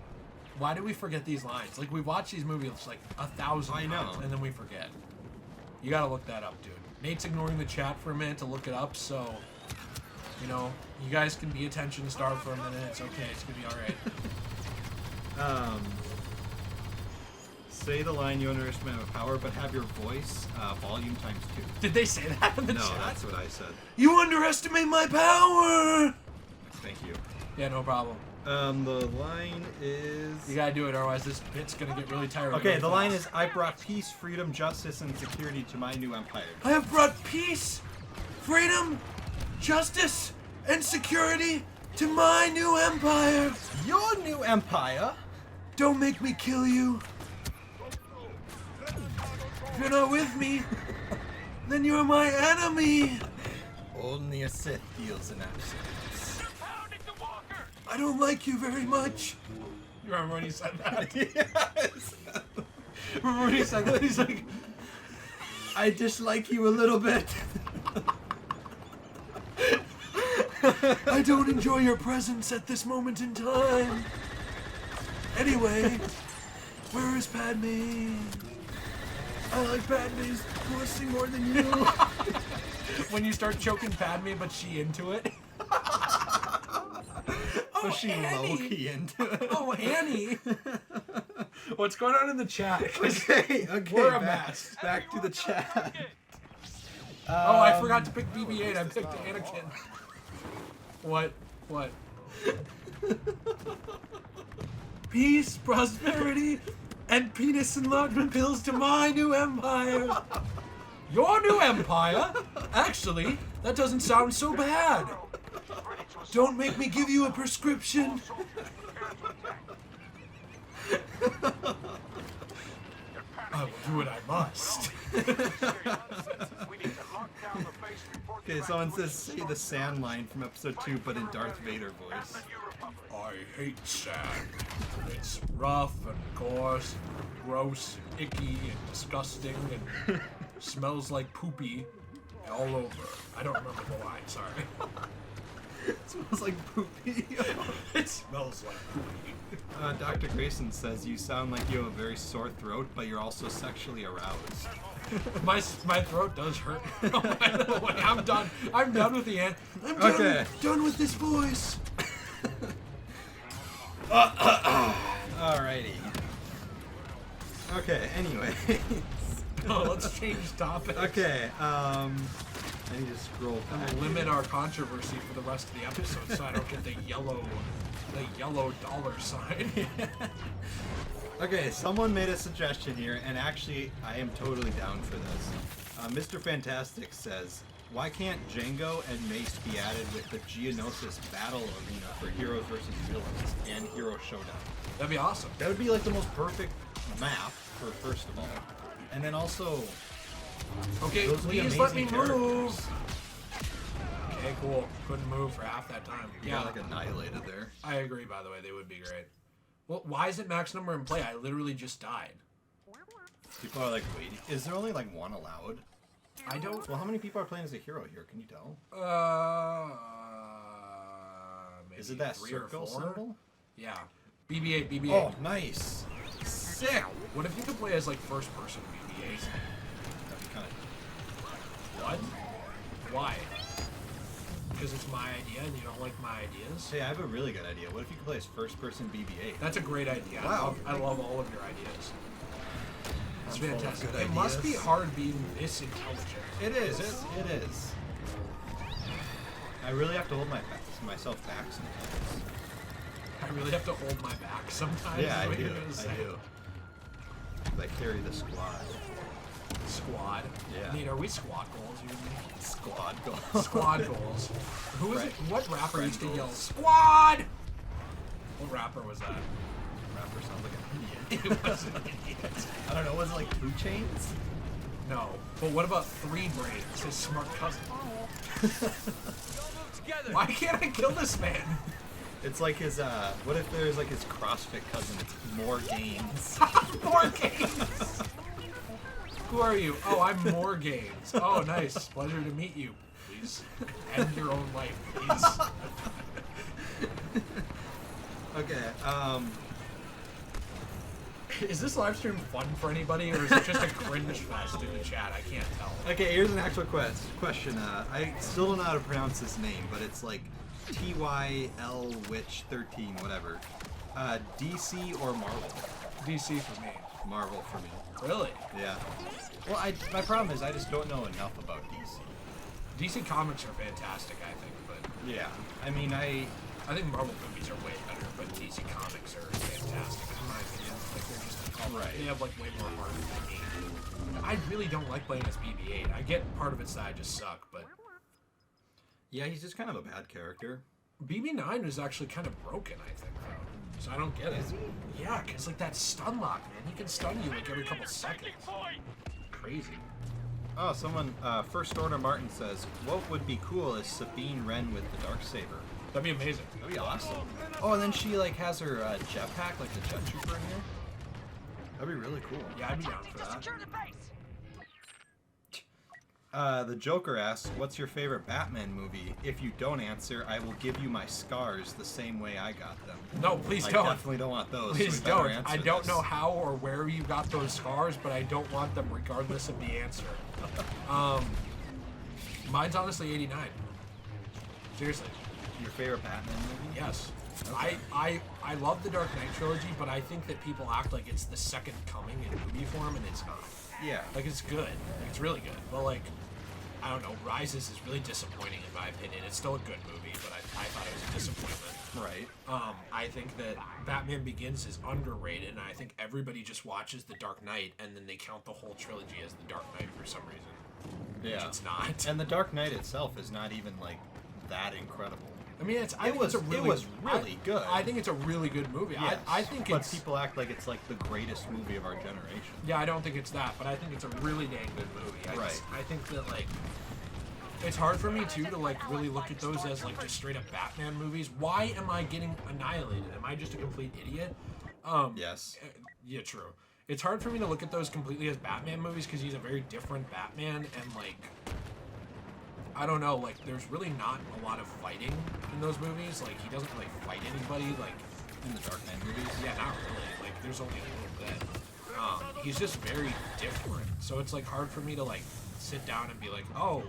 Why do we forget these lines? Like, we watch these movies like 1,000 I know. times, and then we forget. You gotta look that up, dude. Nate's ignoring the chat for a minute to look it up, so, you know, you guys can be attention starved for a minute. It's okay. It's gonna be alright. Say the line you underestimate my power, but have your voice volume times 2. Did they say that in the No, chat? that's what I said. You underestimate my power! Thank you. Yeah, no problem. The line is... You gotta do it, otherwise this bit's gonna get really tired. Okay, really the line fast. is, I brought peace, freedom, justice, and security to my new empire. I have brought peace, freedom, justice, and security to my new empire. Your new empire? Don't make me kill you. If you're not with me, then you're my enemy. Only a Sith deals in absence. I don't like you very much. You remember when he said that? Yes! Remember when he said that? He's like, I dislike you a little bit. I don't enjoy your presence at this moment in time. Anyway, where is Padme? I like Padme's pussy more than you. When you start choking Padme, but she into it. So she Annie. low-key into it. Oh, Annie. What's going on in the chat? Okay, We're a back, mess. back to the chat. Oh, I forgot to pick BB-8. I picked Anakin. What? Peace, prosperity, and penis enlargement pills to my new empire. Your new empire? Actually, that doesn't sound so bad. Don't make me give you a prescription. I will do what I must. Okay, someone says, say the sand line from episode 2, but in Darth Vader voice. I hate sand. It's rough and coarse, and gross, and icky, and disgusting, and smells like poopy all over. I don't remember the line, sorry. It smells like poopy. It smells like poopy. Dr. Grayson says, you sound like you have a very sore throat, but you're also sexually aroused. My throat does hurt. I'm done. I'm done with the end. I'm done with this voice. Alrighty. Okay, anyway. Oh, let's change topic. Okay, I need to scroll back. And limit our controversy for the rest of the episode so I don't get the yellow The yellow dollar sign. Okay, someone made a suggestion here, and actually, I am totally down for this. Mr. Fantastic says, why can't Django and Mace be added with the Geonosis Battle Arena for Heroes versus Villains and Hero Showdown? That'd be awesome. That would be like the most perfect map, for first of all. And then also, Okay, those would be please let me amazing move. characters. Okay, cool. Couldn't move for half that time. You Yeah, got like annihilated there. I agree, by the way. They would be great. Well, why is it max number in play? I literally just died. People are like, waiting. Is there only like one allowed? I don't... Well, how many people are playing as a hero here? Can you tell? Maybe Is it that 3 or circle 4? symbol? Yeah. BB-8, BB-8. Oh, nice. Sick. What if you could play as, like, first-person BB-8? That'd be kind of... What? Why? Because it's my idea and you don't like my ideas? Hey, I have a really good idea. What if you could play as first-person BB-8? That's a great idea. Wow. I love all of your ideas. It's I'm full of fantastic. good It must be ideas. hard being this intelligent. It is. It is. I really have to hold myself back sometimes. I really have to hold my back sometimes. Yeah, is I what do. you're gonna say. I do. I carry the squad. Squad. Yeah. Nate, are we squad goals? You and me? Squad goal. Squad goals. Who is it? Friend- What rapper friend used to yell goals. squad? What rapper was that? Rapper sounds like an idiot. It was an idiot. I don't know. Was it like 2 Chainz? No. But what about 3 Brains, his smart cousin? Why can't I kill this man? It's like his, what if there's like his CrossFit cousin? It's more gains. More games. Who are you? Oh, I'm More Games. Oh, nice. Pleasure to meet you. Please end your own life, please. Okay, Is this live stream fun for anybody, or is it just a cringe fest in the chat? I can't tell. Okay, here's an actual question. I still don't know how to pronounce his name, but it's like TYL Witch 13, whatever. DC or Marvel? DC for me. Marvel for me. Really? Yeah. Well, my problem is I just don't know enough about DC. DC comics are fantastic, I think, but Yeah. I mean, I think Marvel movies are way better, but DC comics are fantastic, in my opinion. Like, they're just, Right. they have, like, way more heart than me. I really don't like playing as BB-8. I get part of it's that I just suck, but yeah, he's just kind of a bad character. BB-9 is actually kind of broken, I think, though. So I don't get it. Is he? Yeah, because, like, that stun lock, man. He can stun you, like, every couple seconds. Crazy. Oh, someone, First Order Martin says, what would be cool is Sabine Wren with the Darksaber. That'd be amazing. That'd be awesome. Oh, and then she, like, has her jetpack, like the jet trooper in here. That'd be really cool. Yeah, I'd be down for that. Secure the base. The Joker asks, what's your favorite Batman movie? If you don't answer, I will give you my scars the same way I got them. No, please I don't. definitely don't want those. Please so we better don't. answer I don't this. know how or where you got those scars, but I don't want them regardless of the answer. Mine's honestly 89. Seriously. Your favorite Batman movie? Yes. Okay. I love the Dark Knight trilogy, but I think that people act like it's the second coming in movie form, and it's not. Yeah. Like, it's good. Like, it's really good. But, like, I don't know. Rises is really disappointing, in my opinion. It's still a good movie, but I thought it was a disappointment. Right. I think that Batman Begins is underrated, and I think everybody just watches The Dark Knight, and then they count the whole trilogy as The Dark Knight for some reason. Yeah. Which it's not. And The Dark Knight itself is not even, like, that incredible. I mean, I think was- it's a really, it was really good. I think it's a really good movie. Yes, I think but it's... people act like it's like the greatest movie of our generation. Yeah, I don't think it's that, but I think it's a really dang good movie. Right. I think that, like, it's hard for me, too, to, like, really look at those as, like, just straight-up Batman movies. Why am I getting annihilated? Am I just a complete idiot? Yes. Yeah, true. It's hard for me to look at those completely as Batman movies because he's a very different Batman, and, like, I don't know, like, there's really not a lot of fighting in those movies. Like, he doesn't really fight anybody, like... In the Dark Knight movies? Yeah, not really. Like, there's only a little bit. He's just very different. So it's, like, hard for me to, like, sit down and be like, oh,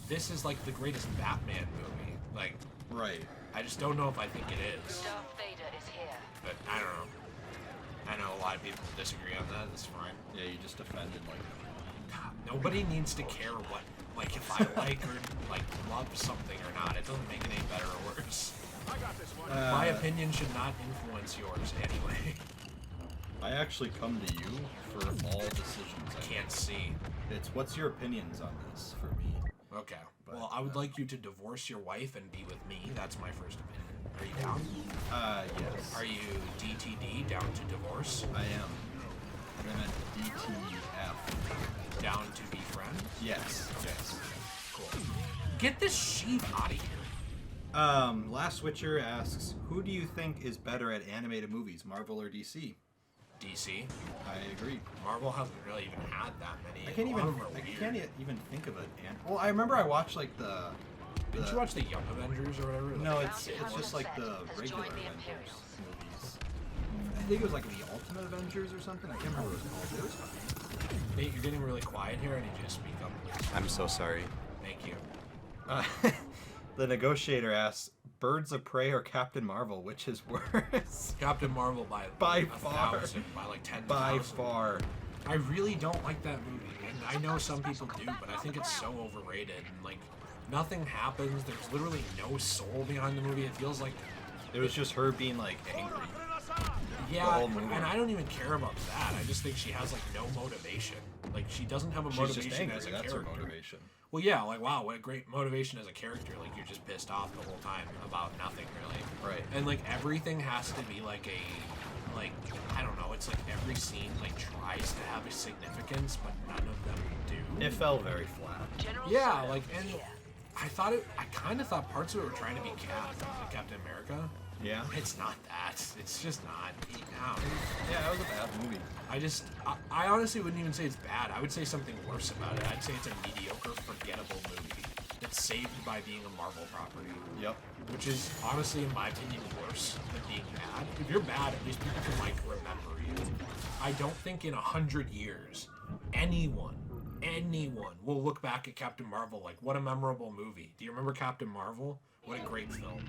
this is, like, the greatest Batman movie. Like, Right. I just don't know if I think it is. Darth Vader is here. But I don't know. I know a lot of people disagree on that. That's fine. Yeah, you just offended, like... Nobody needs to care what, like, if I like or, like, love something or not. It doesn't make it any better or worse. My opinion should not influence yours anyway. I actually come to you for all decisions. I Can't make. see. It's what's your opinions on this for me? Okay. But, Well, I would like you to divorce your wife and be with me. That's my first opinion. Are you down? Yes. Are you DTD, down to divorce? I am. I'm at DTF. Down to be friends? Yes. Yes. Cool. Get this sheep out of here. Last Switcher asks, who do you think is better at animated movies, Marvel or DC? DC. I agree. Marvel hasn't really even had that many. I can't A lot even. of them are I weird. can't even think of it. Well, I remember I watched like the. Didn't you watch the Young Avengers or whatever? No, Like, it's just like the regular Avengers movies. I think it was like the Ultimate Avengers or something. I can't remember what it was called. It was fun. Nate, you're getting really quiet here. I need you to speak up, please. I'm so sorry. Thank you. The negotiator asks, Birds of Prey or Captain Marvel, which is worse? Captain Marvel by By far. 1,000, by like 10,000. By far. I really don't like that movie, and I know some people do, but I think it's so overrated. And like, nothing happens. There's literally no soul behind the movie. It feels like, It was just her being like angry. yeah, whole movie. and I don't even care about that. I just think she has like no motivation. Like, she doesn't have a She's motivation just angry. as a That's her character. motivation. Well, yeah, like, wow, what a great motivation as a character. Like, you're just pissed off the whole time about nothing, really. Right. And, like, everything has to be, like, like, I don't know, it's like every scene, like, tries to have a significance, but none of them do. It fell very flat. Yeah, like, and I kind of thought parts of it were trying to be Captain America. Yeah. It's not that. It's just not. No. Yeah, it was a bad movie. I honestly wouldn't even say it's bad. I would say something worse about it. I'd say it's a mediocre, forgettable movie that's saved by being a Marvel property. Yep. Which is, honestly, in my opinion, worse than being bad. If you're bad, at least people can, like, remember you. I don't think in 100 years, anyone will look back at Captain Marvel like, what a memorable movie. Do you remember Captain Marvel? What a great film.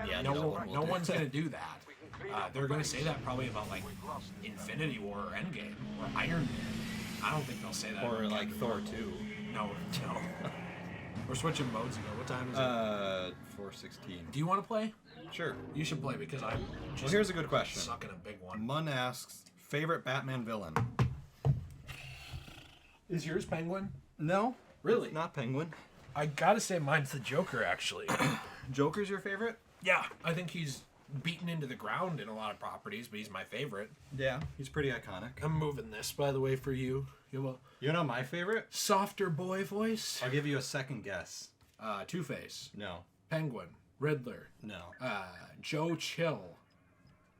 Yeah, No will do one's that. going to do that. They're going to say that probably about, like, Infinity War or Endgame or Iron Man. I don't think they'll say that. Or about like Captain Thor Marvel. 2. No. We're switching modes ago. What time is it? 4:16. Do you want to play? Sure. You should play because I'm just Well, here's a good question. sucking a big one. Mun asks, favorite Batman villain? Is yours Penguin? No. Really? Not Penguin. I gotta say mine's the Joker, actually. Joker's your favorite? Yeah, I think he's beaten into the ground in a lot of properties, but he's my favorite. Yeah. He's pretty iconic. I'm moving this, by the way, for you. You have a You know my favorite? softer boy voice. I'll give you a second guess. Two-Face, No. Penguin, Riddler, No. Joe Chill,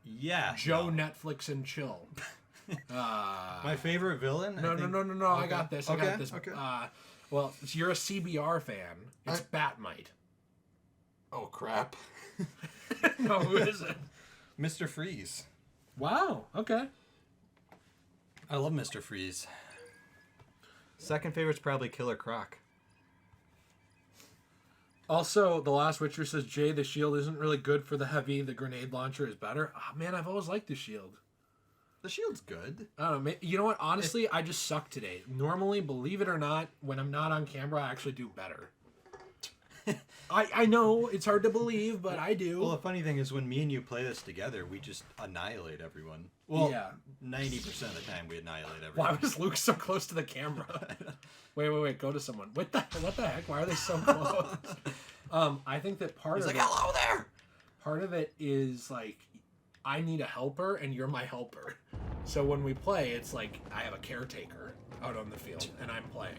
Yeah. Joe no. Netflix and Chill. My favorite villain? No, I got this. I got this. Okay. Well, if you're a CBR fan, it's Batmite. Oh, crap. No, who is it? Mr. Freeze. Wow, okay. I love Mr. Freeze. Second favorite's probably Killer Croc. Also, The Last Witcher says, Jay, the shield isn't really good for the heavy. The grenade launcher is better. Oh, man, I've always liked the shield. The shield's good. I don't know. You know what? Honestly, I just suck today. Normally, believe it or not, when I'm not on camera, I actually do better. I know it's hard to believe, but I do. Well, the funny thing is when me and you play this together, we just annihilate everyone. Well, Yeah. 90% of the time we annihilate everyone. Why was Luke so close to the camera? Wait. Go to someone. What the heck? Why are they so close? I think that He's like, hello there! part of it is like I need a helper and you're my helper. So when we play, it's like I have a caretaker out on the field and I'm playing.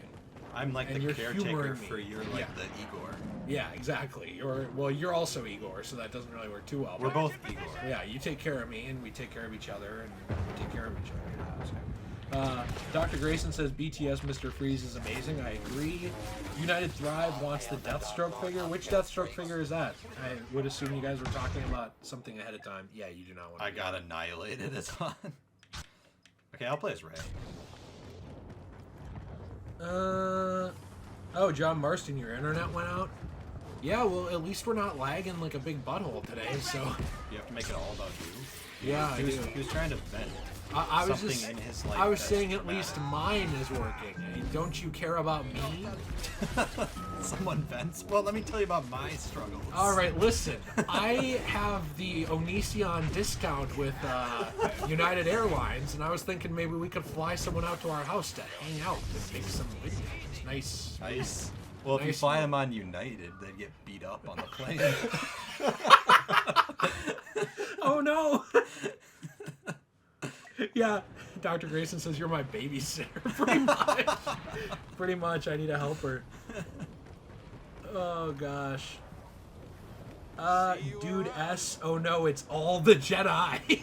I'm like And the you're caretaker humoring me. for you're like Yeah. the Igor. Yeah, exactly. You're also Igor, so that doesn't really work too well. We're but- both Igor. Yeah, you take care of me, and we take care of each other, and we take care of each other. Yeah, Dr. Grayson says BTS Mr. Freeze is amazing. I agree. United Thrive wants the Deathstroke figure. Which Deathstroke figure is that? I would assume you guys were talking about something ahead of time. Yeah, you do not want I got annihilated. It's on. Okay, I'll play as Ray. Oh, John Marston, your internet went out? Yeah, well, at least we're not lagging like a big butthole today, so... You have to make it all about you. Yeah, He I was, do. he was trying to vent I was something just, in his life. I was that's saying at dramatic. least mine is working. Hey, don't you care about me? Someone vents. Well, let me tell you about my struggles. All right, listen. I have the Onision discount with United Airlines, and I was thinking maybe we could fly someone out to our house to hang out and make some videos. Nice. Nice. Well, if you Nice. fly them on United, they'd get beat up on the plane. Oh no. Yeah, Dr. Grayson says you're my babysitter. Pretty much. Pretty much. I need a helper. Oh gosh. Dude S. Oh no, it's all the Jedi.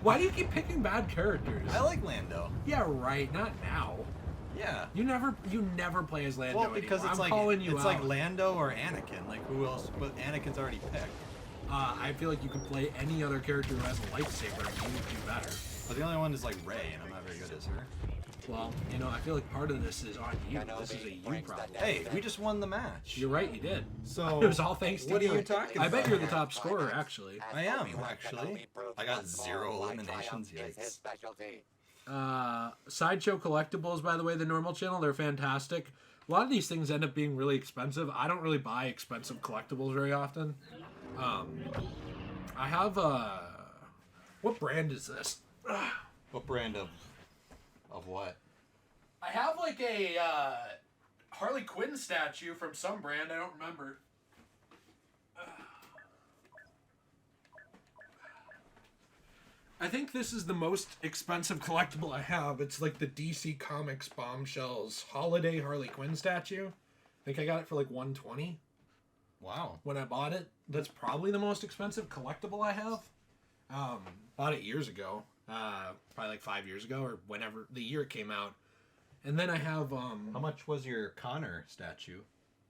Why do you keep picking bad characters? I like Lando. Yeah, right. Not now. Yeah. You never play as Lando Well, because anymore. it's I'm like calling you it's out. like Lando or Anakin. Like who else? But Anakin's already picked. I feel like you could play any other character who has a lightsaber and you would do better. But the only one is like Rey, and I'm not very good as her. Well, you know, I feel like part of this is on you. This is a you problem. Hey, we just won the match. You're right, you did. So It was all thanks to what you. are you talking I bet about? you're the top scorer, actually. I am actually. I got 0 eliminations. Yikes. Sideshow Collectibles, by the way, the normal channel, they're fantastic. A lot of these things end up being really expensive. I don't really buy expensive collectibles very often. I have what brand is this? What brand of what? I have like a Harley Quinn statue from some brand. I don't remember. I think this is the most expensive collectible I have. It's like the DC Comics Bombshells Holiday Harley Quinn statue. I think I got it for like $120 Wow. when I bought it. That's probably the most expensive collectible I have. Bought it years ago. Probably like 5 years ago or whenever the year it came out. And then I have How much was your Connor statue?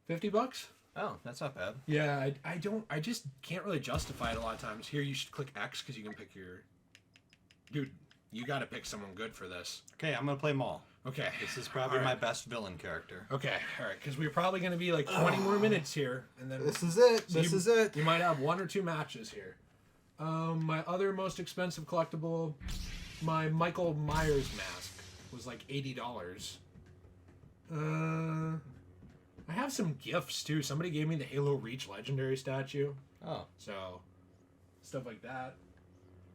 $50. Oh, that's not bad. Yeah, I just can't really justify it a lot of times. Here, you should click X because you can pick your... Dude, you got to pick someone good for this. Okay, I'm gonna play Maul. Okay. This is probably All my right. best villain character. Okay, all right, because we're probably going to be like 20 more minutes here, and then This is it. so This you- is it. You might have 1 or 2 matches here. My other most expensive collectible, my Michael Myers mask was like $80. I have some gifts too. Somebody gave me the Halo Reach Legendary statue, Oh, so stuff like that.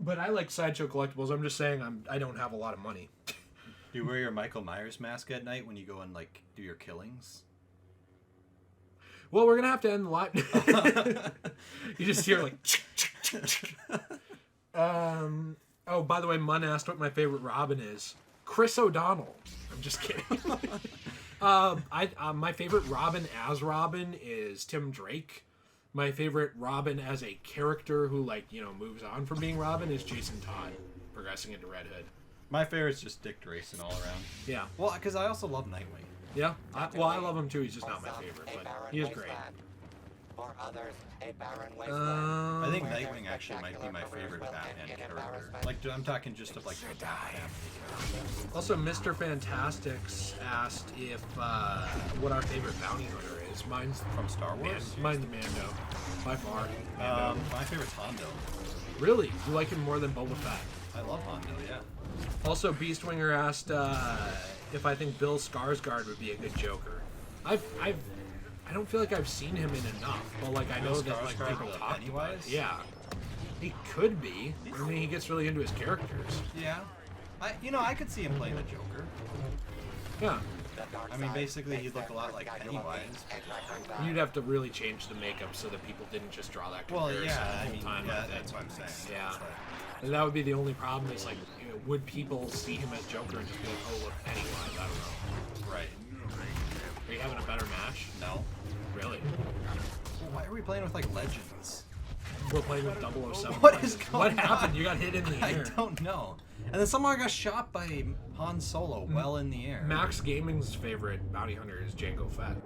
But I like Sideshow Collectibles. I'm just saying I don't have a lot of money. do you wear your Michael Myers mask at night when you go and like do your killings? Well, we're gonna have to end the live. You just hear like. Oh, by the way, Munn asked what my favorite Robin is. Chris O'Donnell. I'm just kidding. My favorite Robin as Robin is Tim Drake. My favorite Robin as a character who moves on from being Robin is Jason Todd, progressing into Red Hood. My favorite's just Dick Grayson all around. Yeah, Well, because I also love Nightwing. yeah. I love him too. He's just not my favorite, but he is great. For others, a barren I think wasteland. Nightwing actually might be my favorite Batman character. Like, I'm talking just of like the Batman. Also, Mr. Fantastics asked if what our favorite bounty hunter is. Mine's From Star Wars? Mine's Mando, by far. Mando. My favorite's Hondo. Really? You like him more than Boba Fett? I love Hondo, yeah. Also, Beastwinger asked if I think Bill Skarsgård would be a good Joker. I don't feel like I've seen him in enough, but I know Bill that Skarsgård, people the talk about it. Pennywise? Yeah, he could be. I mean, he gets really into his characters. Yeah. I could see him playing the Joker. Yeah, I mean, basically, he'd look a lot like Pennywise. you'd have to really change the makeup so that people didn't just draw that Well, comparison yeah, the I whole mean, time. yeah, I think. that's what I'm saying. Yeah. It's like- And that would be the only problem is would people see him as Joker and just be like, oh, look, Pennywise? I don't know. Right. Are you having a better match? No. Really? Well, why are we playing with, legends? We're playing with 007. What is What going happened? on? You got hit in the I air. don't know. And then someone got shot by Han Solo well in the air. Max Gaming's favorite bounty hunter is Jango Fett.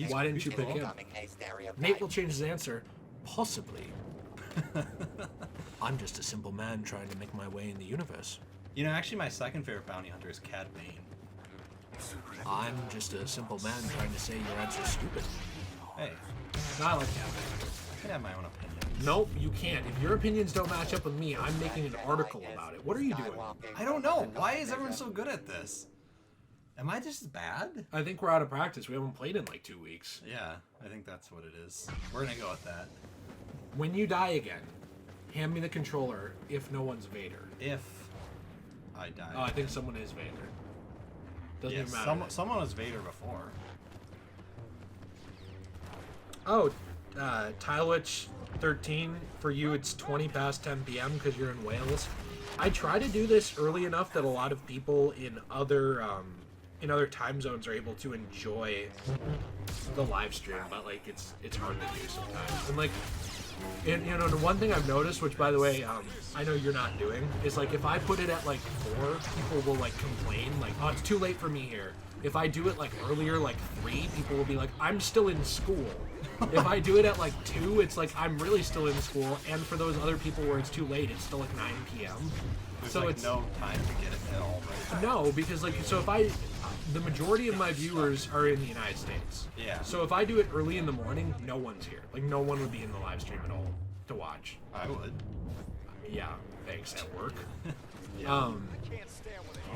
Why didn't you pick him? Nate will change his answer. Possibly. I'm just a simple man trying to make my way in the universe. Actually, my second favorite bounty hunter is Cad Bane. I'm just a simple man trying to say your answer's stupid. Hey, No, I like Cat Bane. I can have my own opinion. Nope, you can't. If your opinions don't match up with me, I'm making an article about it. What are you doing? I don't know. Why is everyone so good at this? Am I just bad? I think we're out of practice. We haven't played in like 2 weeks. Yeah, I think that's what it is. We're gonna go with that. When you die again, hand me the controller if no one's Vader. If I die. Oh, I think someone is Vader. Doesn't Yeah, even matter. someone was Vader before. Oh, Tylewitch 13, for you it's 20 past 10 p.m. because you're in Wales. I try to do this early enough that a lot of people in other time zones are able to enjoy the live stream, but like it's hard to do sometimes. And like, and you know, the one thing I've noticed, which by the way, I know you're not doing, is like if I put it at like 4, people will like complain, like, oh, it's too late for me here. If I do it like earlier, like 3, people will be like, I'm still in school. If I do it at like 2, it's like I'm really still in school. And for those other people where it's too late, it's still like 9 p.m. There's So like it's no time to get it at all. Right? no, because like so if the majority of my viewers are in the United States. Yeah. So if I do it early in the morning, no one's here. Like no one would be in the live stream at all to watch. I would. Yeah, thanks at work. Yeah.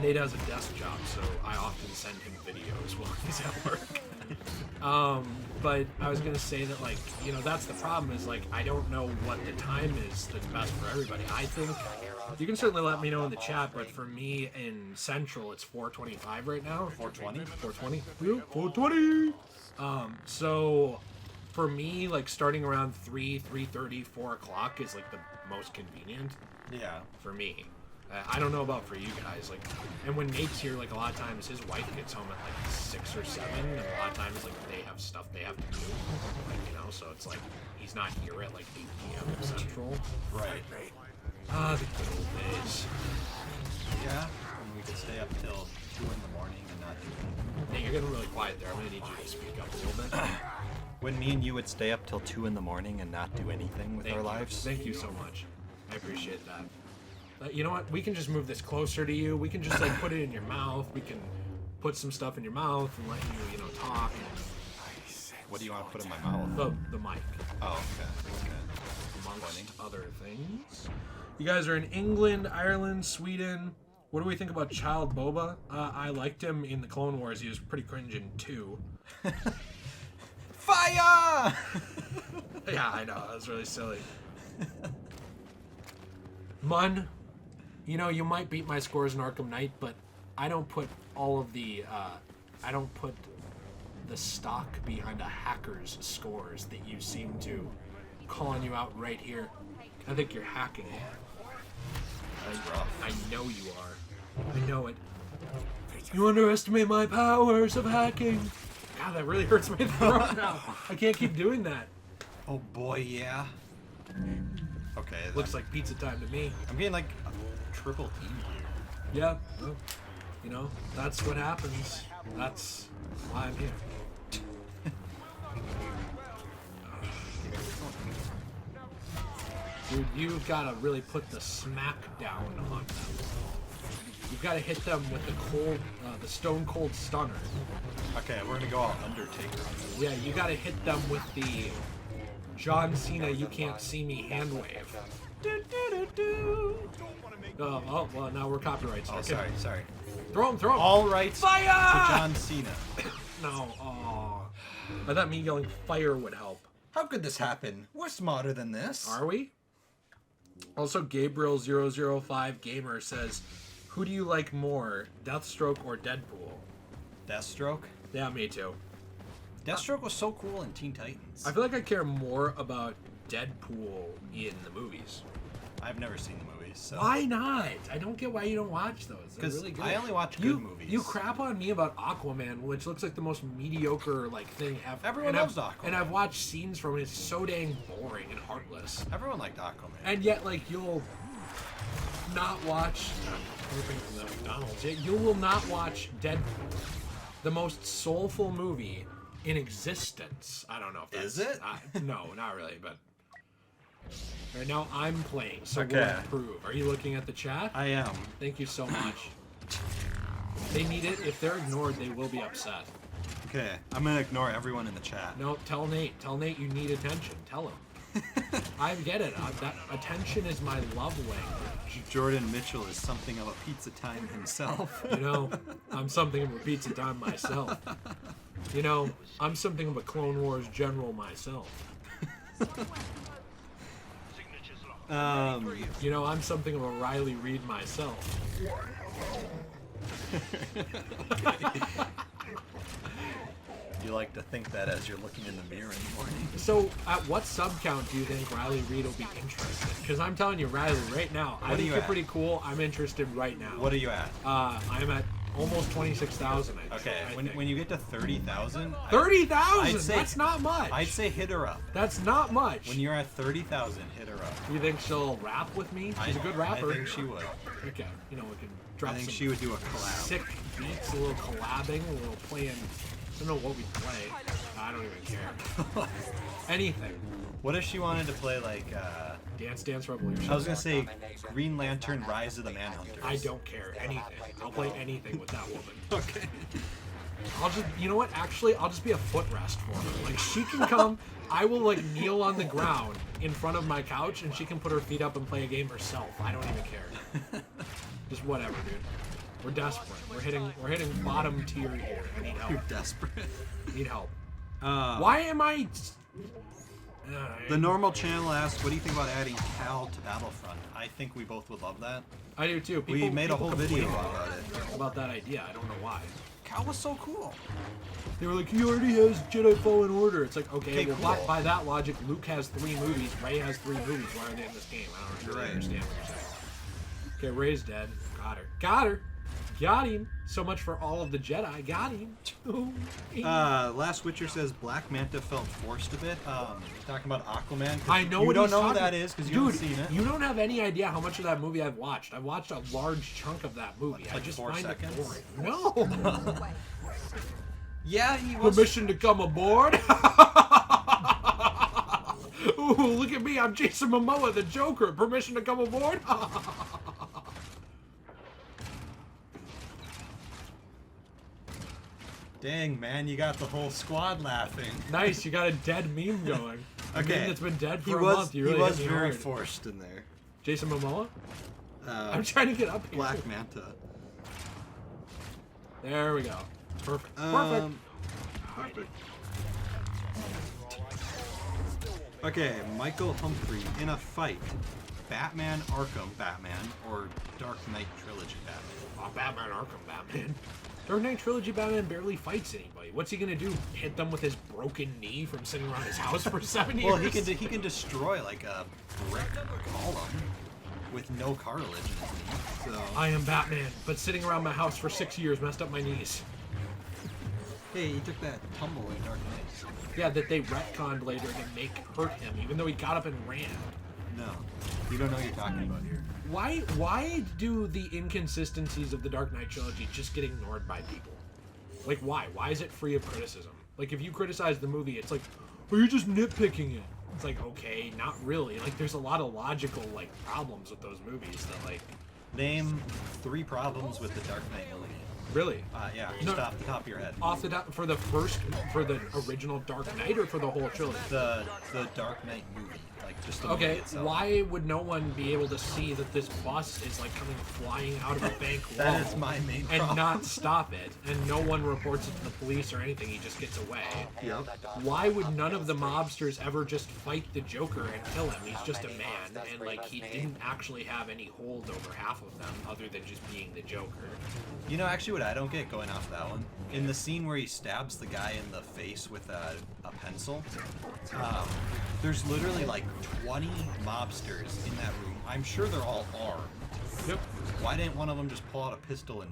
Nate has a desk job, so I often send him videos while he's at work. But I was gonna say that, like, you know, that's the problem is, like, I don't know what the time is that's best for everybody. I think you can certainly let me know in the chat, but for me in Central, it's 4:25 right now. 4:20? 4:20? 4:20! So for me, like, starting around 3:30, 4 o'clock is, like, the most convenient Yeah. for me. I don't know about for you guys, like, and when Nate's here, like, a lot of times his wife gets home at like 6 or 7, and a lot of times, like, they have stuff they have to do, like, you know, so it's like he's not here at like 8 p.m. Central. Right. Ah, the good old days. Yeah. And we could stay up till 2 in the morning and not do anything. Nate, you're getting really quiet there. I'm gonna need you to speak up a little bit. When me and you would stay up till 2 in the morning and not do anything with Thank our you. lives. Thank you so much. I appreciate that. You know what? We can just move this closer to you. We can just like put it in your mouth. We can put some stuff in your mouth and let you, talk. What do you want to put in my mouth? The mic, Oh, okay. amongst other things. You guys are in England, Ireland, Sweden. What do we think about Child Boba? I liked him in the Clone Wars. He was pretty cringe in 2. Fire! Yeah, I know. That was really silly. Mun, you might beat my scores in Arkham Knight, but I don't put all of the, I don't put the stock behind a hacker's scores that you seem to calling you out right here. I think you're hacking it. I know you are. I know it. You underestimate my powers of hacking. God, that really hurts my throat now. I can't keep doing that. Oh boy, yeah. Okay. Looks like pizza time to me. I'm getting like a triple team here. Yeah, well, that's what happens. That's why I'm here. Dude, you've got to really put the smack down on them. You've got to hit them with the stone cold stunner. Okay, we're gonna go all Undertaker. Yeah, you got to hit them with the John Cena you can't see me hand wave. Oh, well, now we're copyright Oh, stricken. sorry. Throw him. All rights Fire! to John Cena. No, I thought me yelling fire would help. How could this happen? We're smarter than this. Are we? Also, Gabriel005 Gamer says, who do you like more, Deathstroke or Deadpool? Deathstroke? Yeah, me too. Deathstroke was so cool in Teen Titans. I feel like I care more about Deadpool in the movies. I've never seen the movies, so. Why not? I don't get why you don't watch those. They're 'Cause really good. I only watch good movies. You crap on me about Aquaman, which looks like the most mediocre thing ever. Everyone loves Aquaman. And I've watched scenes from it. It's so dang boring and heartless. Everyone liked Aquaman. And yet, like, you'll not watch. I'm hoping for the McDonald's. You will not watch Deadpool, the most soulful movie in existence. I don't know if that's. Is it? No, not really, but. Right now I'm playing, so Okay. we'll improve. Are you looking at the chat? I am. Thank you so much. They need it. If they're ignored, they will be upset. Okay, I'm gonna ignore everyone in the chat. No, tell Nate. Tell Nate you need attention. Tell him. I get it. That attention is my love language. Jordan Mitchell is something of a pizza time himself. You know, I'm something of a pizza time myself. You know, I'm something of a Clone Wars general myself. You know, I'm something of a Riley Reid myself. You like to think that as you're looking in the mirror in the morning. So, at what sub count do you think Riley Reid will be interested? Because I'm telling you, Riley, right now, I think you're pretty cool. I'm interested right now. What are you at? I'm at almost 26,000. Okay, when you get to 30,000... 30,000? That's not much. I'd say hit her up. That's not much. When you're at 30,000, hit her up. You think she'll rap with me? She's a good rapper. I think she would. Okay, you know, we can drop I think some she would do a collab. sick beats, a little collabing, a little playing. I don't know what we'd play. I don't even care. Anything. What if she wanted to play like Dance Dance Revolution. I was gonna say Green Lantern Rise of the Manhunters. I don't care. Anything. I'll play anything with that woman. Okay. I'll just, you know what? Actually, I'll just be a footrest for her. Like, she can come, I will, like, kneel on the ground in front of my couch, and she can put her feet up and play a game herself. I don't even care. Just whatever, dude. We're desperate. We're hitting bottom tier here. I need help. You're desperate. Need help. Why am I... The normal channel asks, what do you think about adding Cal to Battlefront? I think we both would love that. I do too. We made a whole video complain about it. About that idea. I don't know why. Cal was so cool. They were like, he already has Jedi Fallen Order. It's like, okay, well, cool. by that logic, Luke has 3 movies, Rey has 3 movies. Why are they in this game? I don't really understand what you're saying. Okay, Rey's dead. Got her. Got her. Got him. So much for all of the Jedi. Got him. Last Witcher says Black Manta felt forced a bit. Talking about Aquaman. I know you what don't he's know talking who that is because you Dude, haven't seen it. You don't have any idea how much of that movie I've watched. I've watched a large chunk of that movie. I Like just 4 find seconds? it boring. No. Yeah, he was. Permission to come aboard? Ooh, look at me. I'm Jason Momoa, the Joker. Permission to come aboard? Dang, man, you got the whole squad laughing. Nice, you got a dead meme going. A Okay. meme that's been dead for He a was, month. You really he was hit me very hard. forced in there. Jason Momoa? I'm trying to get up here. Black Manta. There we go. Perfect. Perfect. Okay, Michael Humphrey in a fight. Batman Arkham Batman or Dark Knight Trilogy Batman? Oh, Batman Arkham Batman. Dark Knight Trilogy Batman barely fights anybody. What's he gonna do? Hit them with his broken knee from sitting around his house for 7 years? Well, he can destroy like a brick column with no cartilage in his knee. So I am Batman, but sitting around my house for 6 years messed up my knees. hey, he took that tumble in Dark Knight. Yeah, that they retconned later to make hurt him, even though he got up and ran. No, you don't know what you're talking about here. Why do the inconsistencies of the Dark Knight trilogy just get ignored by people? Like, why? Why is it free of criticism? Like, if you criticize the movie, it's like, oh, you're just nitpicking it. It's like, okay, not really. Like, there's a lot of logical, like, problems with those movies that, like... Name 3 problems with the Dark Knight movie. Really? Yeah, just off the top of your head. Off the top, for the original Dark Knight or for the whole trilogy? The Dark Knight movie, like just the movie Okay, itself. why would no one be able to see that this bus is like coming flying out of a bank wall That is my main and problem. not stop it, and no one reports it to the police or anything? He just gets away. Yep. Why would none of the mobsters ever just fight the Joker and kill him? He's just a man, and like he didn't actually have any hold over half of them, other than just being the Joker. You know, actually, what I don't get going off that one, in the scene where he stabs the guy in the face with a pencil, there's literally like 20 mobsters in that room. I'm sure they're all armed. Yep. Why didn't one of them just pull out a pistol and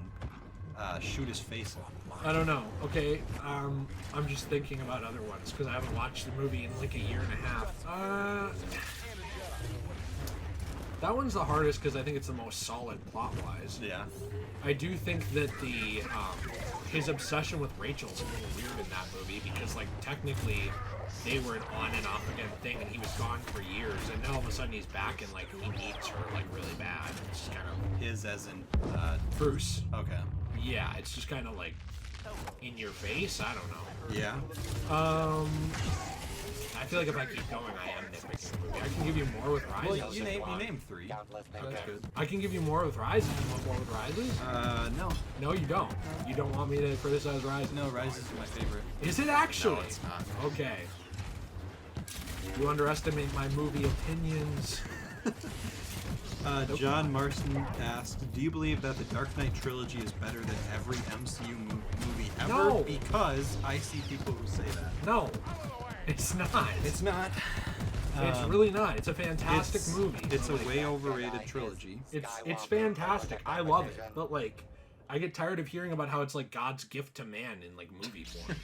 shoot his face off? I don't know. Okay, I'm just thinking about other ones because I haven't watched the movie in like a year and a half. That one's the hardest because I think it's the most solid plot-wise. Yeah. I do think that the his obsession with Rachel's a little weird in that movie because, like, technically they were an on and off again thing, and he was gone for years, and now all of a sudden he's back and like he needs her like really bad. It's just kind of His as in Bruce. Okay. Yeah, it's just kind of like in your face. I don't know. Yeah. I feel like if I keep going, I am nitpicking the movie. I can give you more with Rise. Well, you named 3. Countless So that's good. I can give you more with Rise. You want more with Rises? No. No, you don't. You don't want me to criticize Rise? No, Rise is my favorite. Is it actually? No, it's not. Okay. You underestimate my movie opinions. John Marston asked, do you believe that the Dark Knight trilogy is better than every MCU movie ever? No. Because I see people who say that. No, it's not. It's not. It's really not. It's a fantastic It's- movie. It's a way overrated trilogy. It's fantastic. I love it. But like, I get tired of hearing about how it's like God's gift to man in like movie form.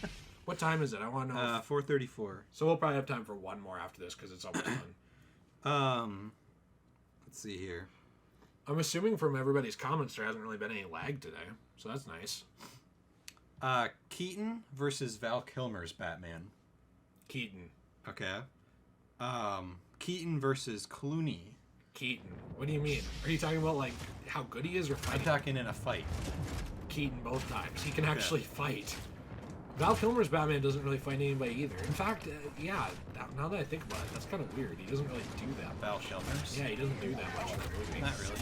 What time is it? I want to know. 4:34. So we'll probably have time for one more after this because it's almost done. Let's see here. I'm assuming from everybody's comments there hasn't really been any lag today, so that's nice. Keaton versus Val Kilmer's Batman. Keaton. Okay. Keaton versus Clooney. Keaton. What do you mean? Are you talking about like how good he is or I'm fighting? talking in a fight. Keaton both times. He can actually fight. Val Kilmer's Batman doesn't really fight anybody either. In fact, yeah, now that I think about it, that's kind of weird. He doesn't really do that. Val Kilmer's? Yeah, he doesn't do that much in the movie. Not really.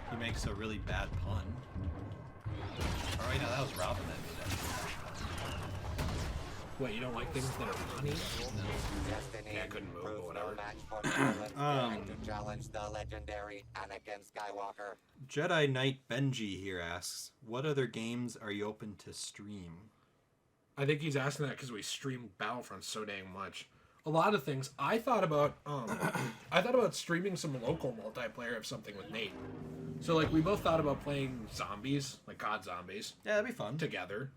He makes a really bad pun. Oh wait, no, that was Robin that made that. What, you don't like things that are funny? Destiny Yeah, I couldn't move, proves but whatever. no match for Nolan's daring to challenge the legendary Anakin Skywalker. Jedi Knight Benji here asks, what other games are you open to stream? I think he's asking that because we streamed Battlefront so dang much. A lot of things. I thought about streaming some local multiplayer of something with Nate. So like we both thought about playing zombies, like COD Zombies, Yeah, that'd be fun. together.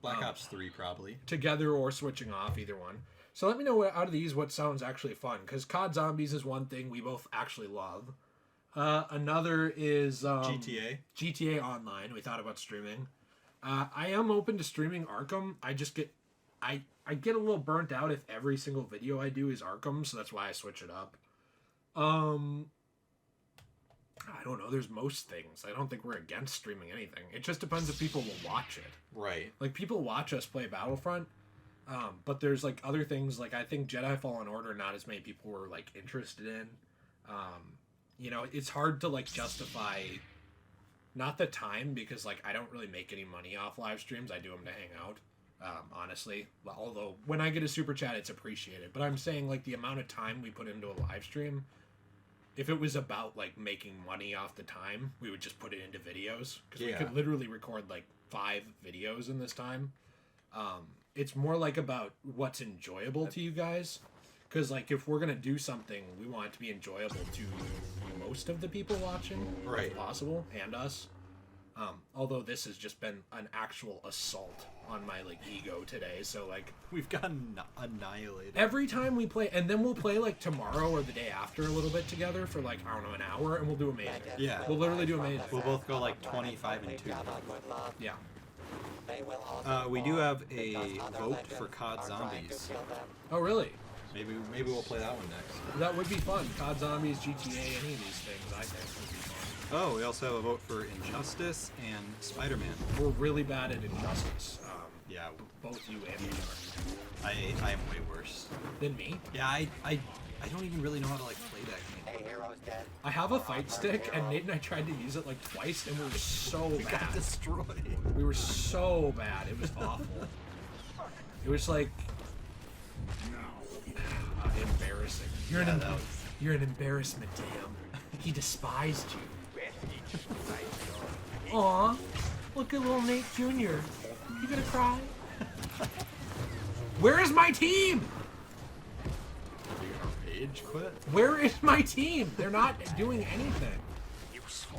Black Ops 3 probably. Together or switching off, either one. So let me know out of these what sounds actually fun, because COD Zombies is one thing we both actually love. Another is GTA. GTA Online. We thought about streaming. I am open to streaming Arkham. I just get I get a little burnt out if every single video I do is Arkham, so that's why I switch it up. I don't know. There's most things. I don't think we're against streaming anything. It just depends if people will watch it. Right. Like, people watch us play Battlefront, but there's, like, other things. Like, I think Jedi Fallen Order, not as many people were, like, interested in. You know, it's hard to, like, justify... Not the time, because, like, I don't really make any money off live streams. I do them to hang out, honestly. Although, when I get a super chat, it's appreciated. But I'm saying, like, the amount of time we put into a live stream... If it was about, like, making money off the time, we would just put it into videos. Because we could literally record, like, 5 videos in this time. It's more, like, about what's enjoyable to you guys. Because, like, if we're going to do something, we want it to be enjoyable to most of the people watching. Right. If possible. And us. Although this has just been an actual assault on my, like, ego today. So, like... We've gotten annihilated. Every time we play, and then we'll play like tomorrow or the day after a little bit together for like, I don't know, an hour, and we'll do amazing. Yeah. We'll literally do amazing. We'll both go like 25 and 2. Yeah. We do have a vote for COD Zombies. Oh, really? Maybe we'll play that one next. That would be fun. COD Zombies, GTA, any of these things, I think would be fun. Oh, we also have a vote for Injustice and Spider-Man. We're really bad at Injustice. Yeah. Both you and me are. I am way worse. Than me? Yeah, I don't even really know how to like play that game. A hero's dead. I have a fight stick, and Nate and I tried to use it like twice, and we were so We got bad. destroyed. We were so bad. It was awful. It was like... embarrassing. You're an embarrassment to him. He despised you. Aw, look at little Nate Jr. You gonna cry? Where is my team? Page quit. Where is my team? They're not doing anything.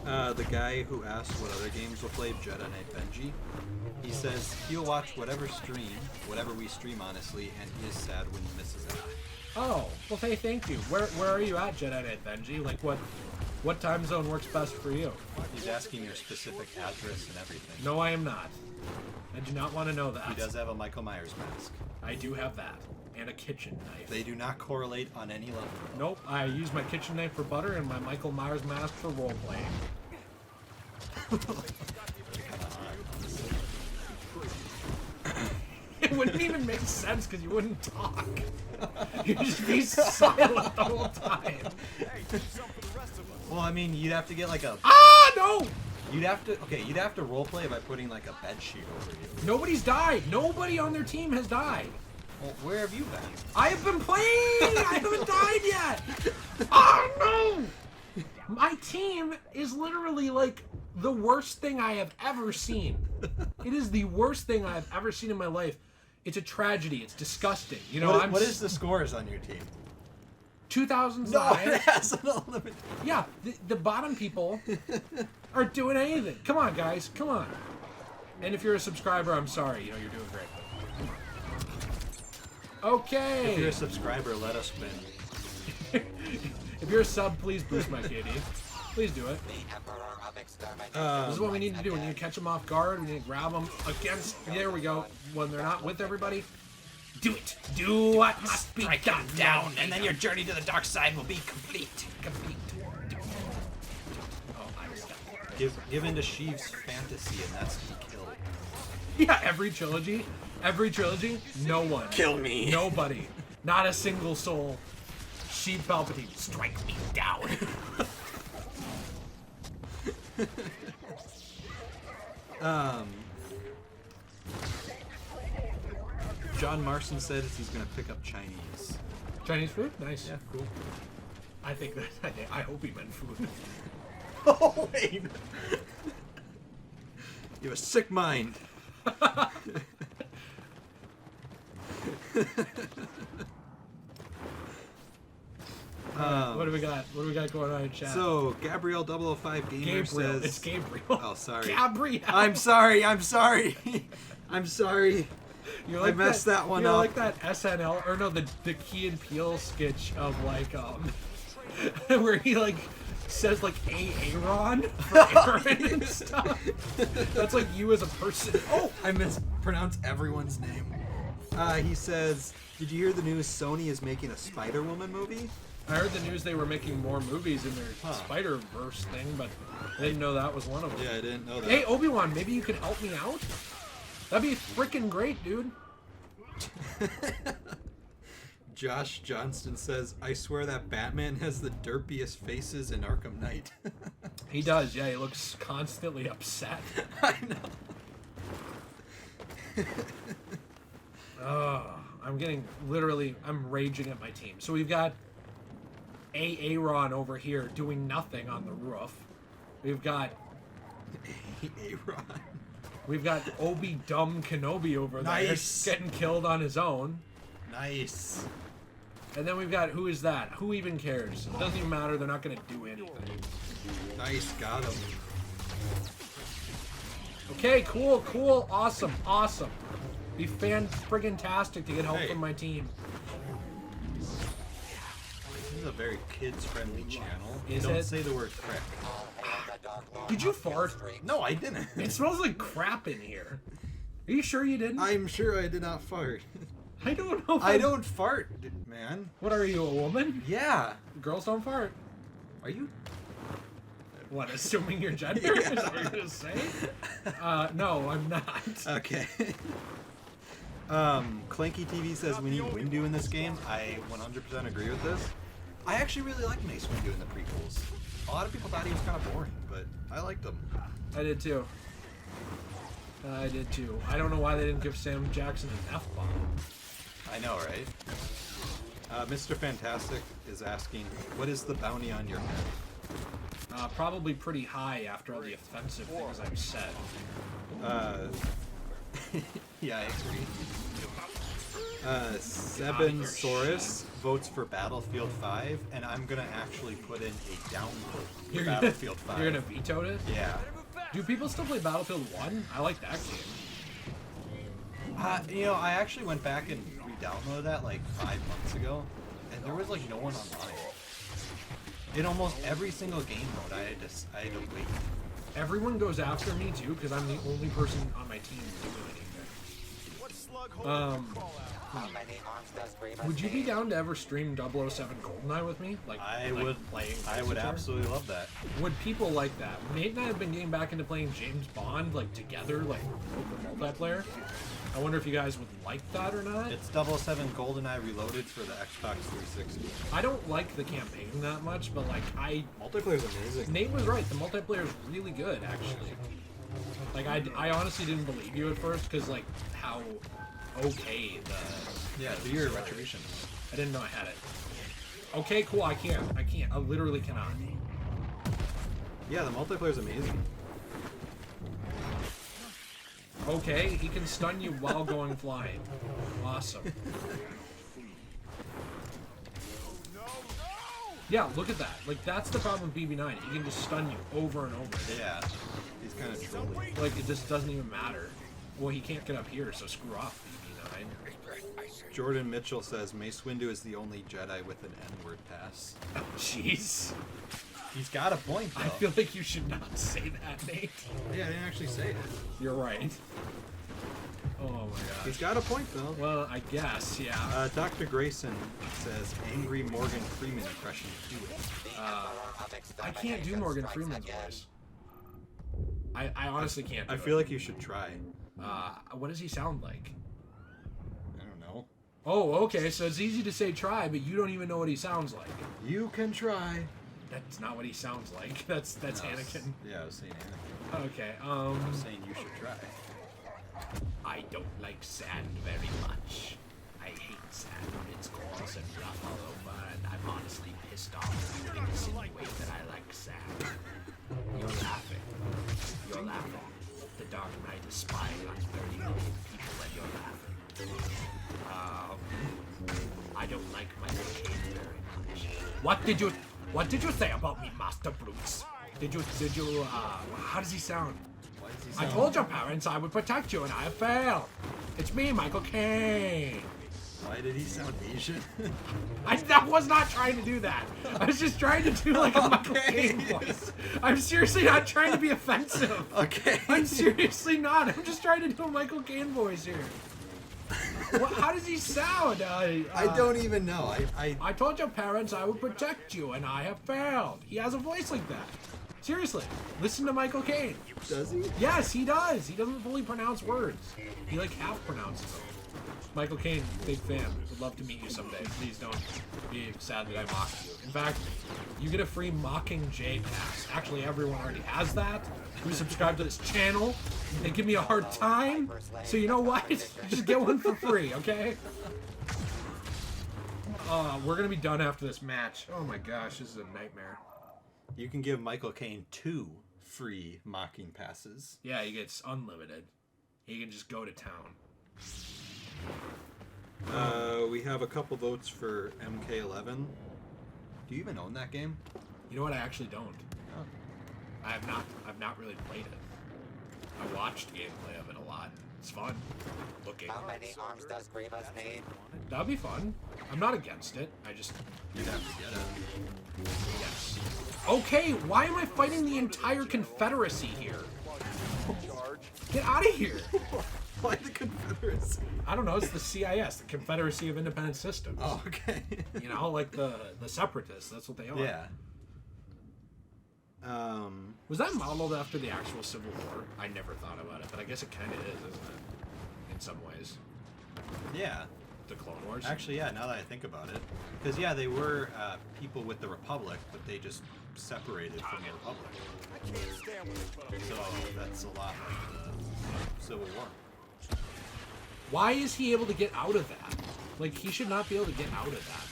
The guy who asked what other games we'll play, Jedi Knight Benji, he says he'll watch whatever we stream, honestly, and he is sad when he misses it. Oh, well, thank you. Where are you at, Jedi Knight Benji? Like, what time zone works best for you? He's asking your specific address and everything. No, I am not. I do not want to know that. He does have a Michael Myers mask. I do have that. And a kitchen knife. They do not correlate on any level. Nope, I use my kitchen knife for butter and my Michael Myers mask for role-playing. wouldn't even make sense because you wouldn't talk. You'd just be silent the whole time. Hey, do something for the rest of us. Well, I mean, you'd have to get like a. Ah, no! You'd have to roleplay by putting like a bed sheet over you. Nobody's died. Nobody on their team has died. Well, where have you been? I have been playing! I haven't died yet! Oh, no! My team is literally like the worst thing I have ever seen. It is the worst thing I have ever seen in my life. It's a tragedy. It's disgusting. You know, What is the scores on your team? 2000s No, live. it has an unlimited. Yeah, the bottom people aren't doing anything. Come on, guys. Come on. And if you're a subscriber, I'm sorry. You know, you're doing great. Okay. If you're a subscriber, let us win. If you're a sub, please boost my KD. Please do it. The Emperor of Extermination. This is what we need to do. We need to catch them off guard. We need to grab them against. There we go. When they're not with everybody, do it. Do what must be done. Down, and then your journey to the dark side will be complete. Oh, I was stuck. Give in to Sheev's fantasy, and that's to be killed. Yeah, every trilogy, no one. Kill me. Nobody. Not a single soul. Sheev Palpatine, strike me down. John Marston said he's gonna pick up Chinese. Chinese food? Nice. Yeah, cool. I think that. I hope he meant food. Oh wait. You have a sick mind. What do we got? What do we got going on in chat? So Gabrielle 005 Gamer Gabriel. says. It's Gabriel. Oh, sorry. Gabriel. I'm sorry. I'm sorry. I'm sorry. You're I messed that one you're up. like that SNL or no, the Key and Peele sketch of like where he like says like Aaron for Aaron and stuff. That's like you as a person. Oh, I mispronounced everyone's name. He says, "Did you hear the news? Sony is making a Spider-Woman movie." I heard the news they were making more movies in their Spider-Verse thing, but I didn't know that was one of them. Yeah, I didn't know that. Hey, Obi-Wan, maybe you could help me out? That'd be freaking great, dude. Josh Johnston says, "I swear that Batman has the derpiest faces in Arkham Knight." He does, yeah. He looks constantly upset. I know. I'm raging at my team. So we've got Aaron over here doing nothing on the roof. We've got Aaron. We've got Obi Dumb Kenobi over Nice. there getting killed on his own. Nice. And then we've got, who is that? Who even cares? It doesn't even matter. They're not going to do anything. Nice. Got him. Okay, cool. Awesome. Be friggin-tastic to get help Hey. from my team. This is a very kids-friendly channel. Is Don't it? say the word crick. Did you fart? No, I didn't. It smells like crap in here. Are you sure you didn't? I'm sure I did not fart. I don't know. If I don't fart, man. What are you, a woman? Yeah. Girls don't fart. Are you? What, assuming your gender? Yeah. Is that what you're going to say? No, I'm not. Okay. Clanky TV says we need Windu in this game. I 100% agree with this. I actually really like Mace Windu in the prequels. A lot of people thought he was kind of boring, but I liked him. I did too. I don't know why they didn't give Sam Jackson an F-bomb. I know, right? Mr. Fantastic is asking, what is the bounty on your head? Probably pretty high after all the offensive things I've said. Yeah, I agree. Sebensaurus votes for Battlefield 5, and I'm gonna actually put in a down vote for Battlefield 5. You're gonna veto it? Yeah. Do people still play Battlefield 1? I like that game. You know, I actually went back and re-downloaded that like 5 months ago, and there was like no one online. In almost every single game mode, I had to wait. Everyone goes after me too, because I'm the only person on my team doing anything. What slug hole call out? How many arms does Grievous Would you be need? down to ever stream 007 GoldenEye with me? I like would playing. I would Crusader? absolutely love that. Would people like that? Nate and I have been getting back into playing James Bond like together, like over multiplayer. I wonder if you guys would like that or not. It's 007 GoldenEye Reloaded for the Xbox 360. I don't like the campaign that much, but like Multiplayer's amazing. Nate was right. The multiplayer is really good, actually. Like I honestly didn't believe you at first because like how okay the Yeah, do your retribution. I didn't know I had it. Okay, cool. I can't. I literally cannot. Yeah, the multiplayer's amazing. Okay, he can stun you while going flying. Awesome. Yeah, look at that. Like, that's the problem with BB9. He can just stun you over and over. Yeah, he's kind of trolly. Like, it just doesn't even matter. Well, he can't get up here, so screw off, BB9. Jordan Mitchell says Mace Windu is the only Jedi with an N-word pass. Oh, jeez. He's got a point, though. I feel like you should not say that, Nate. Yeah, I didn't actually say it. You're right. Oh my gosh. He's got a point, though. Well, I guess, yeah. Dr. Grayson says angry Morgan Freeman impression. Do it. I can't do Morgan Freeman's voice. I honestly can't do I feel like you should try. what does he sound like? I don't know. Oh, okay, so it's easy to say try, but you don't even know what he sounds like. You can try. That's not what he sounds like. That's Anakin. Yeah, I was saying Anakin. Okay, I was saying you should try. I don't like sand very much. I hate sand. It's coarse and rough all over, and I'm honestly pissed off that you insinuate that I like sand. You're laughing. You're laughing. The Dark Knight is spying on 30 million people, and you're laughing. I don't like Michael Caine very much. What did you say about me, Master Bruce? Did you, how does he sound? Why does he I sound- told your parents I would protect you, and I have failed. It's me, Michael Caine. Why did he sound Asian? I was not trying to do that. I was just trying to do like a Michael Okay. Caine voice. I'm seriously not trying to be offensive. Okay. I'm seriously not. I'm just trying to do a Michael Caine voice here. How does he sound? I don't even know. I told your parents I would protect you, and I have failed. He has a voice like that. Seriously, listen to Michael Caine. Does he? Yes, he does. He doesn't fully pronounce words. He like half pronounces them. Michael Caine, big fan. Would love to meet you someday. Please don't be sad that I mocked you. In fact, you get a free Mockingjay pass. Actually, everyone already has that. Who subscribe to this channel? They give me a hard time. So you know what? Just get one for free, okay? We're gonna be done after this match. Oh my gosh, this is a nightmare. You can give Michael Caine 2 free mocking passes. Yeah, he gets unlimited. He can just go to town. We have a couple votes for MK11. Do you even own that game? You know what? I actually don't. Oh. I've not really played it. I watched gameplay of it a lot. It's fun. Looking. How many arms does Grievous need? That'd be fun. I'm not against it. I just You'd have to get it. yes. Okay, why am I fighting the entire Confederacy here? Get out of here! Why the Confederacy? I don't know. It's the CIS, the Confederacy of Independent Systems. Oh, okay. You know, like the separatists. That's what they are. Yeah. Was that modeled after the actual Civil War? I never thought about it, but I guess it kind of is, isn't it? In some ways. Yeah. The Clone Wars. Actually, yeah, now that I think about it. Because, yeah, they were people with the Republic, but they just separated from the Republic. I can't stand with it. So that's a lot like the Civil War. Why is he able to get out of that? Like, he should not be able to get out of that.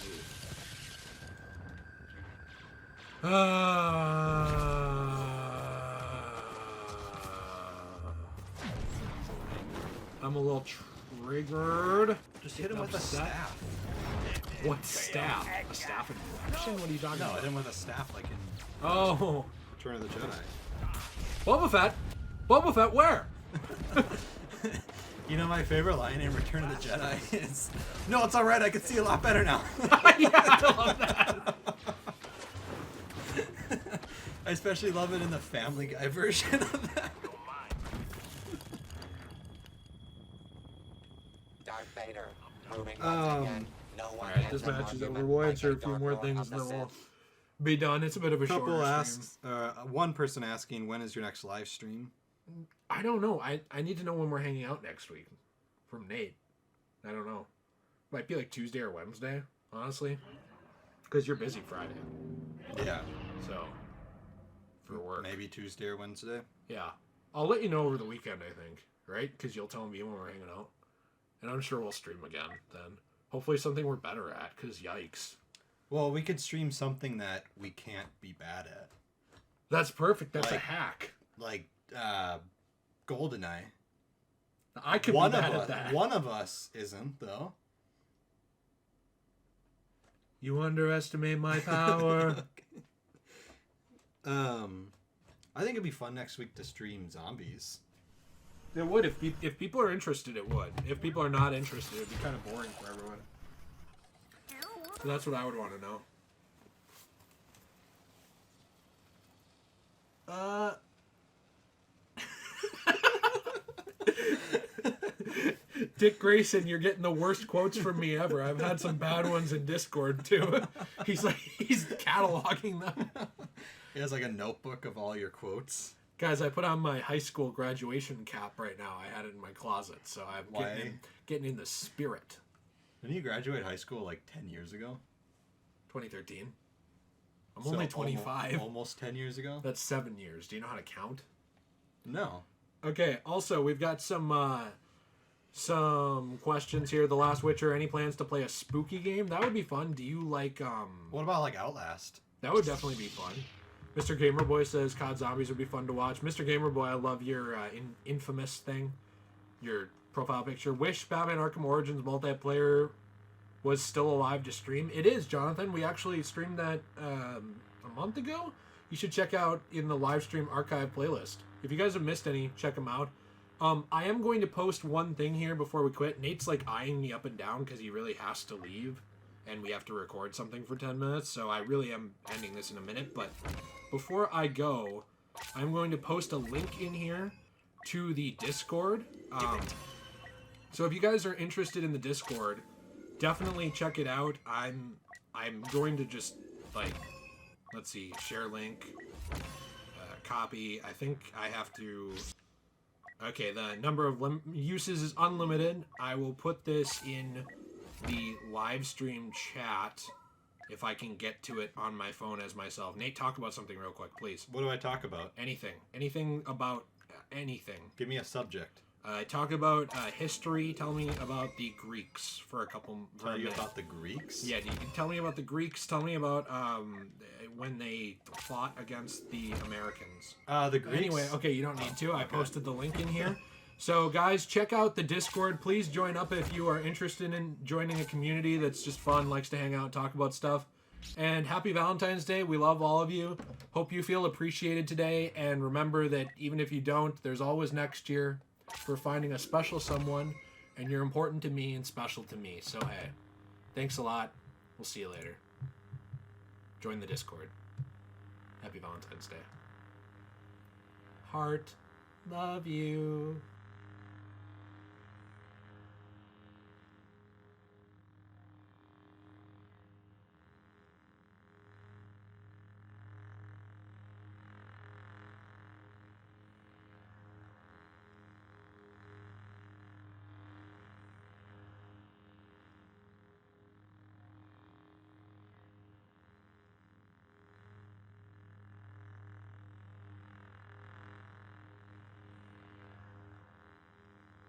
I'm a little triggered. Just hit him with a Upset. staff. What staff? A staff inflection? What are you talking No, about? hit him with a staff like in Oh, Return of the Jedi. Boba Fett. Boba Fett, where? You know my favorite line in Return of the Jedi is, "No, it's all right. I can see a lot better now." Yeah, I love that. I especially love it in the Family Guy version of that. Darth Vader, moving once again. No one Alright, has this an match is argument over. We'll like answer a the few Dark more Lord things of and the then we'll Sith. be done. It's a bit of a Couple shorter asks, stream. one person asking, when is your next live stream? I don't know. I need to know when we're hanging out next week. from Nate. I don't know. Might be like Tuesday or Wednesday, honestly. Because you're busy Friday. Yeah. So, for work. Maybe Tuesday or Wednesday. Yeah. I'll let you know over the weekend, I think. Right? Because you'll tell me when we're hanging out. And I'm sure we'll stream again then. Hopefully something we're better at, because yikes. Well, we could stream something that we can't be bad at. That's perfect. That's a Like- hack. Like, GoldenEye. I could be bad at that. One of us isn't, though. You underestimate my power. I think it'd be fun next week to stream zombies. It would. If people are interested, it would. If people are not interested, it'd be kind of boring for everyone. So that's what I would want to know. Dick Grayson, you're getting the worst quotes from me ever. I've had some bad ones in Discord too. He's cataloging them. He has like a notebook of all your quotes. Guys, I put on my high school graduation cap right now. I had it in my closet, so I'm getting in the spirit. Didn't you graduate high school like 10 years ago? 2013. I'm So only 25. Almost 10 years ago? That's 7 years. Do you know how to count? No. Okay, also, we've got some questions here. The Last Witcher, any plans to play a spooky game? That would be fun. Do you like, What about like Outlast? That would definitely be fun. Mr. Gamerboy says COD Zombies would be fun to watch. Mr. Gamerboy, I love your infamous thing. Your profile picture. Wish Batman Arkham Origins multiplayer was still alive to stream. It is, Jonathan. We actually streamed that a month ago. You should check out in the live stream archive playlist. If you guys have missed any, check them out. I am going to post one thing here before we quit. Nate's like eyeing me up and down because he really has to leave. And we have to record something for 10 minutes. So I really am ending this in a minute. But before I go, I'm going to post a link in here to the Discord. So if you guys are interested in the Discord, definitely check it out. I'm going to just, like, let's see, share link, copy. I think I have to... Okay, the number of uses is unlimited. I will put this in the live stream chat if I can get to it on my phone as myself. Nate, talk about something real quick, please. What do I talk about? Anything about anything. Give me a subject. Talk about history. Tell me about the Greeks for a Tell you minute. about the Greeks? Yeah, you can tell me about the Greeks. Tell me about when they fought against the Americans. The Greeks. Anyway, okay, you don't need to. I posted the link in here. So, guys, check out the Discord. Please join up if you are interested in joining a community that's just fun, likes to hang out, talk about stuff. And happy Valentine's Day. We love all of you. Hope you feel appreciated today. And remember that even if you don't, there's always next year for finding a special someone. And you're important to me and special to me. So, hey, thanks a lot. We'll see you later. Join the Discord. Happy Valentine's Day. Heart, love you.